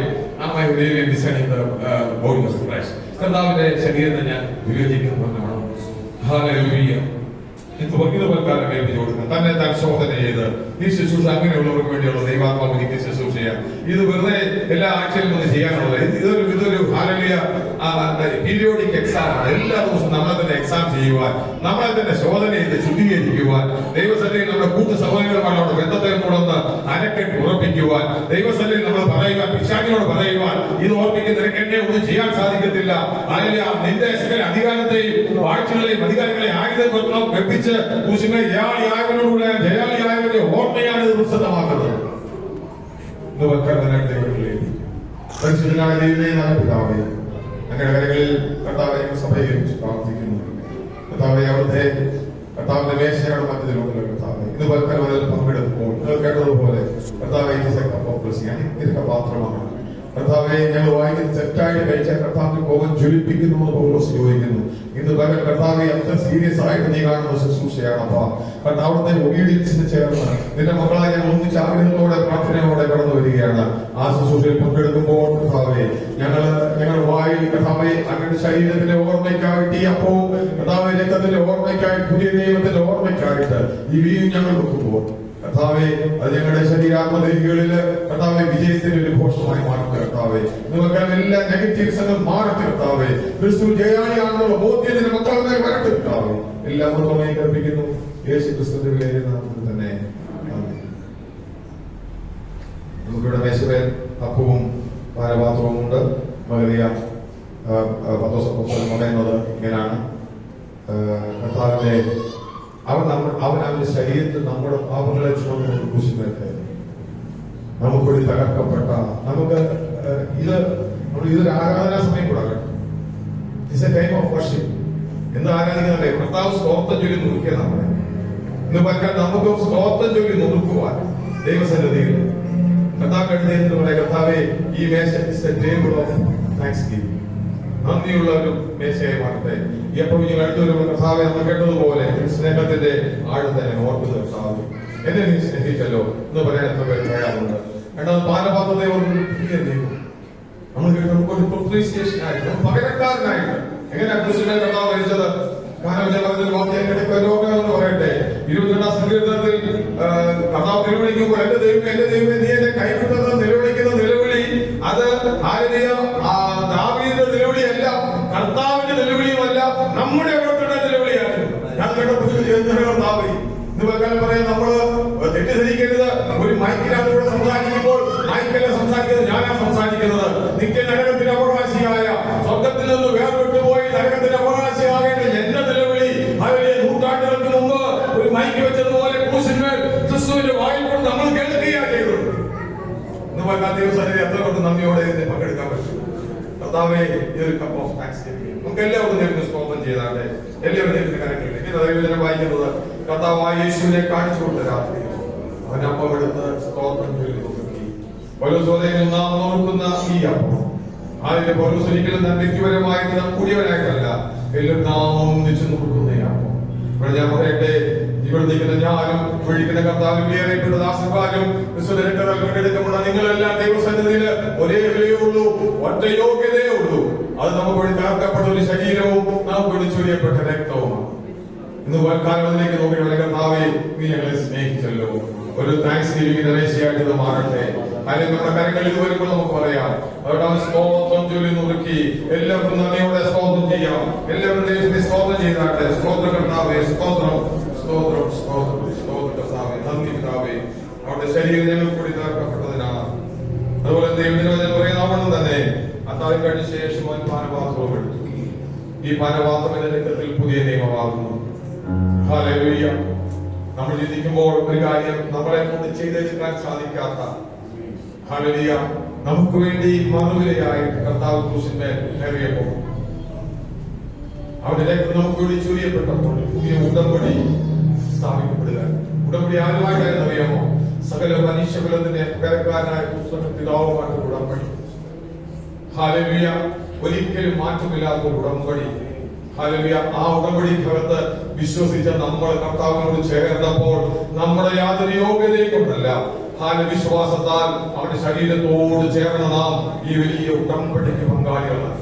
കർത്താവിന്റെ ശരീരത്തെ ഞാൻ വിവേചിക്കുന്നവനാണ്. ഹല്ലേലൂയ. ഇതുപോൽക്കാലം കേൾപ്പിച്ചു കൊടുക്കുന്നത് തന്നെ താൻ ശോധന ചെയ്ത് ഈ ശുശ്രൂഷ അങ്ങനെയുള്ളവർക്ക് വേണ്ടിയുള്ള ദൈവാത്മാവ് എനിക്ക് ശുശ്രൂഷ ചെയ്യാം. ഇത് വെറുതെ എല്ലാ ആഴ്ചയിലും ഒന്ന് ചെയ്യാനുള്ളത്. ഇതൊരു ഹല്ലേലൂയ പീരിയോഡിക് എക്സാം ആണ്. എല്ലാ ദിവസവും നമ്മളെ തന്നെ എക്സാം ചെയ്യും. ചെയ്യുവാൻ, നമ്മളെ തന്നെ ശോധനയിൽ ശുദ്ധീകരിക്കുവാൻ, ദൈവസന്നിധിയിൽ നമ്മുടെ കൂട്ടു സഹോദരങ്ങളുമായുള്ള ബന്ധത്തെ കൊണ്ടൊന്ന് അരക്കെട്ട് ഉറപ്പിക്കുവാൻ, ദൈവസന്നിധിയിൽ നമ്മൾ പറയുവാൻ, പിശാചിനോട് പറയുവാൻ, ഇത് ഓർമ്മിക്കുന്ന നിനക്ക് എന്നെ ഒന്നും ചെയ്യാൻ സാധിക്കത്തില്ല, അല്ലെങ്കിൽ നിന്റെ സകല അധികാരത്തെയും വാഴ്ചകളെയും അധികാരങ്ങളെയും ആയുധം വെപ്പിച്ച് ജയാളിയായവനോടുള്ള ജയാളിയായവന്റെ ഓർമ്മയാണ് ഇത് പ്രസിദ്ധമാക്കുന്നത്. പരിശുദ്ധനായ ദൈവമേ, നല്ല പിതാവേ, അങ്ങയുടെ കരങ്ങളിൽ കർത്താവെ സഭയെ പ്രാർത്ഥിക്കുന്നു. കർത്താവെ, അവിടുത്തെ കർത്താവിന്റെ മേശയുടെ മധ്യത്തിലുണ്ടല്ലോ കർത്താവെ, ഇത് വൽക്കരവതിൽ പങ്കെടുക്കുമ്പോൾ നിങ്ങൾ കേട്ടതുപോലെ കർത്താവെ അനുഗ്രഹ പാത്രമാണ് കർത്താവെ. ഞങ്ങൾ വായിക്കുന്ന തെറ്റായിട്ട് കഴിച്ച കർത്താവിന്റെ കോപം ജ്വലിപ്പിക്കുന്നു എന്ന് പൗലോസ് ചോദിക്കുന്നു. ഇന്ന് പകൽ കർത്താവെ അത്ര സീരിയസ് ആയിട്ട് നീ കാണുന്ന ശുശ്രൂഷയാണ്. അപ്പൊ കർത്താവിന്റെ ഒബീഡിയൻസിന് ചേർന്ന് നിന്റെ മക്കളായ ഞങ്ങൾ ഒന്നിച്ച് ആഗ്രഹത്തോടെ പ്രാർത്ഥനയോടെ കടന്നു വരികയാണ്. ആ ശുശ്രൂഷയിൽ പങ്കെടുക്കുമ്പോൾ കർത്താവെ ഞങ്ങൾ വായി കർത്താവെ അങ്ങയുടെ ശരീരത്തിന്റെ ഓർമ്മയ്ക്കായിട്ട് ഈ അപ്പവും കർത്താവെ രക്തത്തിന്റെ ഓർമ്മയ്ക്കായിട്ട് പുതിയ ദൈവത്തിന്റെ ഓർമ്മയ്ക്കായിട്ട് ഈ വീയും ഞങ്ങൾ വെക്കുമ്പോൾ കർത്താവെ അത് ഞങ്ങളുടെ ശരീരാത്മദേഹികളില് കർത്താവെ വിജയത്തിന്റെ ഒരു ഘോഷമായി മാറ്റുക കർത്താവെ. നിങ്ങൾക്ക് എല്ലാ നെഗറ്റീവ്സ് മാറട്ടെ കർത്താവെ. ക്രിസ്തു ജയാളിയാണെന്നുള്ള ബോധ്യത്തിന് മക്കളെ വരട്ടെ കർത്താവെ. എല്ലാ മക്കളെയും കൽപ്പിക്കുന്നു യേശു ക്രിസ്തുവിന്റെ നാമത്തിൽ തന്നെ. നമുക്കിവിടെ മേശമേൽ അപ്പവും പാനപാത്രവും ഉണ്ട്. നമുക്കറിയാം പത്രോസ് പറയുന്നത് ഇങ്ങനെയാണ്, കർത്താവിന്റെ അവൻ അവന്റെ ശരീരത്തിൽ നമ്മുടെ പാപങ്ങളെ ചുമന്ന് കുരിശിലേക്ക് നമുക്കൊരു തകർക്കപ്പെട്ട നമുക്ക് ഇതൊരു ആരാധനാ സമയം കൂടെ it's A time of worship. എന്ന് ആരാധിക്കുന്നതല്ലേ കർത്താവ് സ്തോത്രം ചൊല്ലി നുറുക്കിയ നമ്മളെ ഇന്ന് പറ്റാൻ നമുക്ക് സ്തോത്രം ചൊല്ലി നുറുക്കുവാൻ ദൈവസന്നിധിയിൽ കർത്താവ് എഴുതിയെന്ന് പറയാം. കർത്താവെ, ഈ മേശ it's a table of thanksgiving, നന്ദിയുള്ള ഒരു മേശയായി മാറട്ടെ. എപ്പോഴും നിങ്ങൾ അടുത്തൊരു കർത്താവെ നമ്മൾ കേട്ടതുപോലെ സ്നേഹത്തിന്റെ ആഴം തന്നെ ഓർക്കുന്നത് കർത്താവ് എന്നെ നീ സ്നേഹിച്ചല്ലോ എന്ന് പറയാൻ എത്ര പേര് തയ്യാറുണ്ട്. രണ്ടാമത് പാനപാത്രത്തെ പുതിയ ദൈവം നമ്മൾ നമുക്കൊരു പ്രൊപ്രീസിയേഷനായിട്ട് പകരക്കാരനായിട്ട് എങ്ങനെയാ ക്രിസ്തുവിനെ കർത്താവ് മരിച്ചത്? പറയട്ടെ 22-ാം സങ്കീർത്തനത്തിൽ കർത്താവ് നിലവിളിക്കുമ്പോൾ എന്റെ ദൈവമേ നീ എന്നെ കൈവിട്ടത് നിലവിളിക്കുന്ന നിലവിളി അത് ദാവീദിന്റെ നിലവിളിയല്ല, കർത്താവിന്റെ നിലവിളിയുമല്ല, നമ്മുടെ ഓരോരുത്തരുടെ നിലവിളിയാണ്. ഞാൻ കർത്താവ് ഇന്ന് പറയാൻ നമ്മള് തെറ്റിദ്ധരിക്കരുത്. ഒരു മൈക്കിനകത്തൂടെ സംസാരിക്കുമ്പോൾ മൈക്കല്ല സംസാരിക്കുന്നത്, ഞാനാ സംസാരിക്കുന്നത്. നിത്യ നരകത്തിന്റെ അവകാശിയായ സ്വർഗത്തിൽ നിന്ന് വേർപെട്ടുപോയി നരകത്തിന്റെ അവകാശിയാകേണ്ട എന്റെ നിലവിളി അവരെ നൂറ്റാണ്ടുകൾക്ക് മുമ്പ് ഒരു മൈക്ക് വെച്ചതുപോലെ ക്രൂശിന്മേൽ ക്രിസ്തുവിന്റെ വായിൽ കൊണ്ട് നമ്മൾ കേൾക്കുകയാണ് ചെയ്തത്. ഇന്ന് പറഞ്ഞാൽ ദിവസം എത്ര കൊണ്ട് നന്ദിയോടെ ഇതിനെ പങ്കെടുക്കാൻ പറ്റും. കർത്താവേ, ഈ ഒരു കപ്പ് ഓഫ് താങ്ക്സ്ഗിവിംഗ് നമുക്ക് എല്ലാവരും ദൈവത്തിന് സ്തോത്രം ചെയ്താട്ടെ. എല്ലാവരും ദൈവത്തിന്റെ കരങ്ങളിൽ ദൈവജനം വായിക്കുന്നത് കർത്താവായ യേശുവിനെ കാണിച്ചു കൊടുത്ത രാത്രി അവൻ അപ്പം എടുത്ത് സ്തോത്രം ചൊല്ലി നോക്കി. പൗലോസ് നാം നോക്കുന്ന ഈ അപ്പം അതിന്റെ പൗലോസ് ഒരിക്കലും താൻ വ്യക്തിപരമായിട്ട് നാം കൂടിയവനായിട്ടല്ല, എല്ലാവരും നാം ഒന്നിച്ചു നോക്കുന്ന ഈ അപ്പം. ഇവിടെ ഞാൻ പറയട്ടെ, ഇവിടെ നിൽക്കുന്ന ഞാനും വിളിക്കുന്ന കർത്താവിൽ വിലയേറിയപ്പെട്ട ദാസന്മാരും പങ്കെടുക്കപ്പെട്ട നിങ്ങളെല്ലാം ദൈവസന്നിധിയിൽ ഒരേ വിലയേ ഉള്ളൂ, ഒറ്റ യോഗ്യതയേ ഉള്ളൂ. അത് നമുക്ക് വേണ്ടി തകർക്കപ്പെട്ട ഒരു ശരീരവും നമുക്ക് വേണ്ടി ചൊരിയപ്പെട്ട രക്തവുമാണ്. ഇന്ന് കാലം അതിലേക്ക് നോക്കിയുള്ള കർത്താവെ നീ ഞങ്ങളെ സ്നേഹിച്ചല്ലോ. ഒരു താങ്ക്സ്ഗിവിംഗ് മേശയായിട്ട് ഇത് മാറട്ടെ. അല്ലെങ്കിൽ നമ്മുടെ കരങ്ങളിൽ ഇത് വരുമ്പോൾ നമുക്ക് പറയാം അതുകൊണ്ടാണ് സ്തോത്രം ചൊല്ലി നുറുക്കി എല്ലാവർക്കും നന്ദിയോടെ സ്തോത്രം ചെയ്യാം. എല്ലാവരും ദൈവത്തെ സ്തോത്രം ചെയ്താട്ടെ. സ്തോത്ര കർത്താവേ, സ്തോത്രം സ്തോത്രം സ്തോത്രം സ്തോത്ര കർത്താവേ, നന്ദി പിതാവേ. അവരുടെ ശരീരം ഞങ്ങൾ കൂടി തകർക്കപ്പെട്ടതിനാണ്. അതുപോലെ ദൈവത്തിന് പറയുന്ന തന്നെ അത്താഴം കഴിഞ്ഞ ശേഷം അവൻ പാനപാത്രവും എടുത്തു. ഈ പാനപാത്രത്തിന്റെ രക്തത്തിൽ പുതിയ നിയമമാകുന്നു. ഹല്ലേലൂയ. നമ്മൾ ചിന്തിക്കുമ്പോൾ ഒരു കാര്യം നമ്മളെ കൊണ്ട് ചെയ്തെടുക്കാൻ സാധിക്കാത്ത ഹല്ലേലൂയ നമുക്ക് വേണ്ടി മറുവിലയായി കർത്താവ് ക്രൂശിന്മേൽ കയറിയപ്പോൾ അവന്റെ രക്തം നമുക്ക് വേണ്ടി ചൊരിയപ്പെട്ടപ്പോൾ പുതിയ ഉടമ്പടി സ്ഥാപിക്കപ്പെടുക. ഉടമ്പടി ആരുമായിട്ടായിരുന്നു അറിയാമോ? സകല മനുഷ്യകുലത്തിന്റെ പകരക്കാരനായ പിതാവുമായിട്ടുള്ള ഉടമ്പടി. ഹല്ലേലൂയ. ഒരിക്കലും മാറ്റമില്ലാത്ത ഉടമ്പടി. ഹല്ലേലൂയ. ആ ഉടമ്പടിക്കകത്ത് വിശ്വസിച്ച നമ്മൾ കർത്താവിനോട് ചേർന്നപ്പോൾ നമ്മുടെ യാതൊരു യോഗ്യതയെ കൊണ്ടല്ല, വിശ്വാസത്താൽ അവന്റെ ശരീരത്തോട് ചേർന്ന നാം ഈ വലിയ ഉടമ്പടിക്ക് പങ്കാളികളാണ്.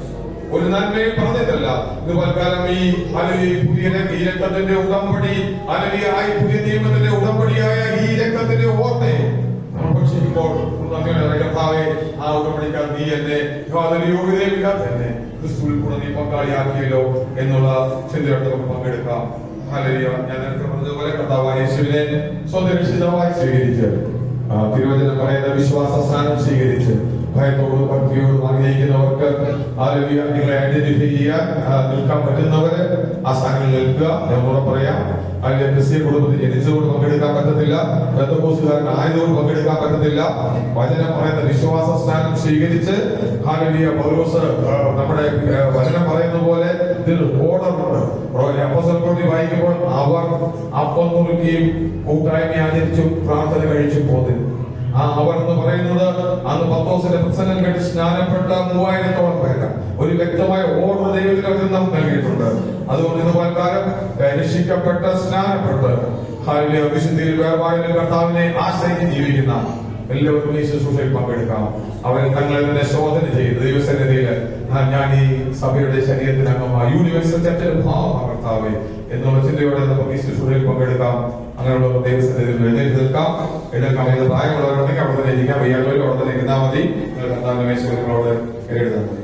ഒരു നന്മയും പറഞ്ഞിട്ടല്ല. ഇത് പൽക്കാലം ഈ പുതിയ ഈ രക്തത്തിന്റെ ഉടമ്പടി ഈ പുതിയ നിയമത്തിന്റെ ഉടമ്പടിയായ ഈ രക്തത്തിന്റെ ഓർമ്മയെ ഭക്ഷിക്കുമ്പോൾ കർത്താവേ, ആ ഉടമ്പടിക്കാൻ നീ എന്നെ യാതൊരു യോഗ്യതയില്ലാത്ത എന്നെ ക്രിസ്തുവിൽ കൂടെ നീ പങ്കാളിയാക്കിയല്ലോ എന്നുള്ള ചിന്തയോടെ നമുക്ക് പങ്കെടുക്കാം. ഹല്ലേലൂയ. ഞാൻ നേരത്തെ പറഞ്ഞതുപോലെ കർത്താവായ യേശുവിനെ സ്വന്തം രക്ഷിതാവായി സ്വീകരിച്ച് തിരുവചനം പറയുന്ന വിശ്വാസ സ്നാനം സ്വീകരിച്ച് ഭയത്തോടും ഭക്തിയോടും ആഗ്രഹിക്കുന്നവർക്ക് ഹല്ലേലൂയ നിങ്ങളെ ഐഡന്റിഫൈ ചെയ്യാൻ നിൽക്കാൻ പറ്റുന്നവര് ആ സ്ഥാനങ്ങളിൽ നിൽക്കുക. ഞാൻ കൂടെ പറയാം, അതിലെ ക്രിസ്ത്യ കുടുംബത്തിൽ ജനിച്ചതോട് പങ്കെടുക്കാൻ പറ്റത്തില്ല, ബന്ധുക്കോസുകാരനായതോട് പങ്കെടുക്കാൻ പറ്റത്തില്ല. വചനം പറയുന്ന വിശ്വാസ സ്നാനം സ്വീകരിച്ച് ഹല്ലേലൂയ പൗലോസ് നമ്മുടെ വചനം പറയുന്ന പോലെ ഇതിൽ ഓർഡറുണ്ട്. അപ്പോസ്തലപ്രവൃത്തി വായിക്കുമ്പോൾ അവർ അപ്പം നുറുക്കിയും കൂട്ടായ്മ ആചരിച്ചും പ്രാർത്ഥന കഴിച്ചും പോന്നിരുന്നു. അവർ എന്ന് പറയുന്നത് അന്ന് പത്രോസിന്റെ പ്രസംഗം കേട്ട് സ്നാനപ്പെട്ട 3000-ഓളം പേര്. ഒരു വ്യക്തമായ ഓർഡർ ദൈവത്തിൽ നമുക്ക് നൽകിയിട്ടുണ്ട്. അതുകൊണ്ട് ഇന്ന് പൽക്കാലം രക്ഷിക്കപ്പെട്ട് സ്നാനപ്പെട്ട് ഹല്ലേലൂയ വിശുദ്ധിയിൽ വേർപാടിൽ കർത്താവിനെ ആശ്രയിച്ച് ജീവിക്കുന്ന എല്ലാവർക്കും ഈ ശുശ്രൂഷയിൽ പങ്കെടുക്കാം. അവർ തങ്ങളെ തന്നെ ശോധന ചെയ്ത് ദൈവസന്നിധിയിൽ ഞാൻ ഈ സഭയുടെ ശരീരത്തിനംഗമായ യൂണിവേഴ്സൽ ചർച്ചിലെ ഭാവമാണ് കർത്താവേ എന്നുള്ള ചിന്തയോടെ നമുക്ക് ഈ ശുശ്രൂഷയിൽ പങ്കെടുക്കാം. അങ്ങനെയുള്ള ദൈവസന്നിധിയിൽ എഴുന്നേൽക്കാം. ഇത് പ്രായമുള്ളവരുണ്ടെങ്കിൽ അവിടെ തന്നെ ഇരിക്കാം. വയ്യാത്തവരും അവിടെ തന്നെ ഇരുന്നാൽ മതി. കർത്താവിന്റെ മേശകളോട് എഴുതാൻ മതി.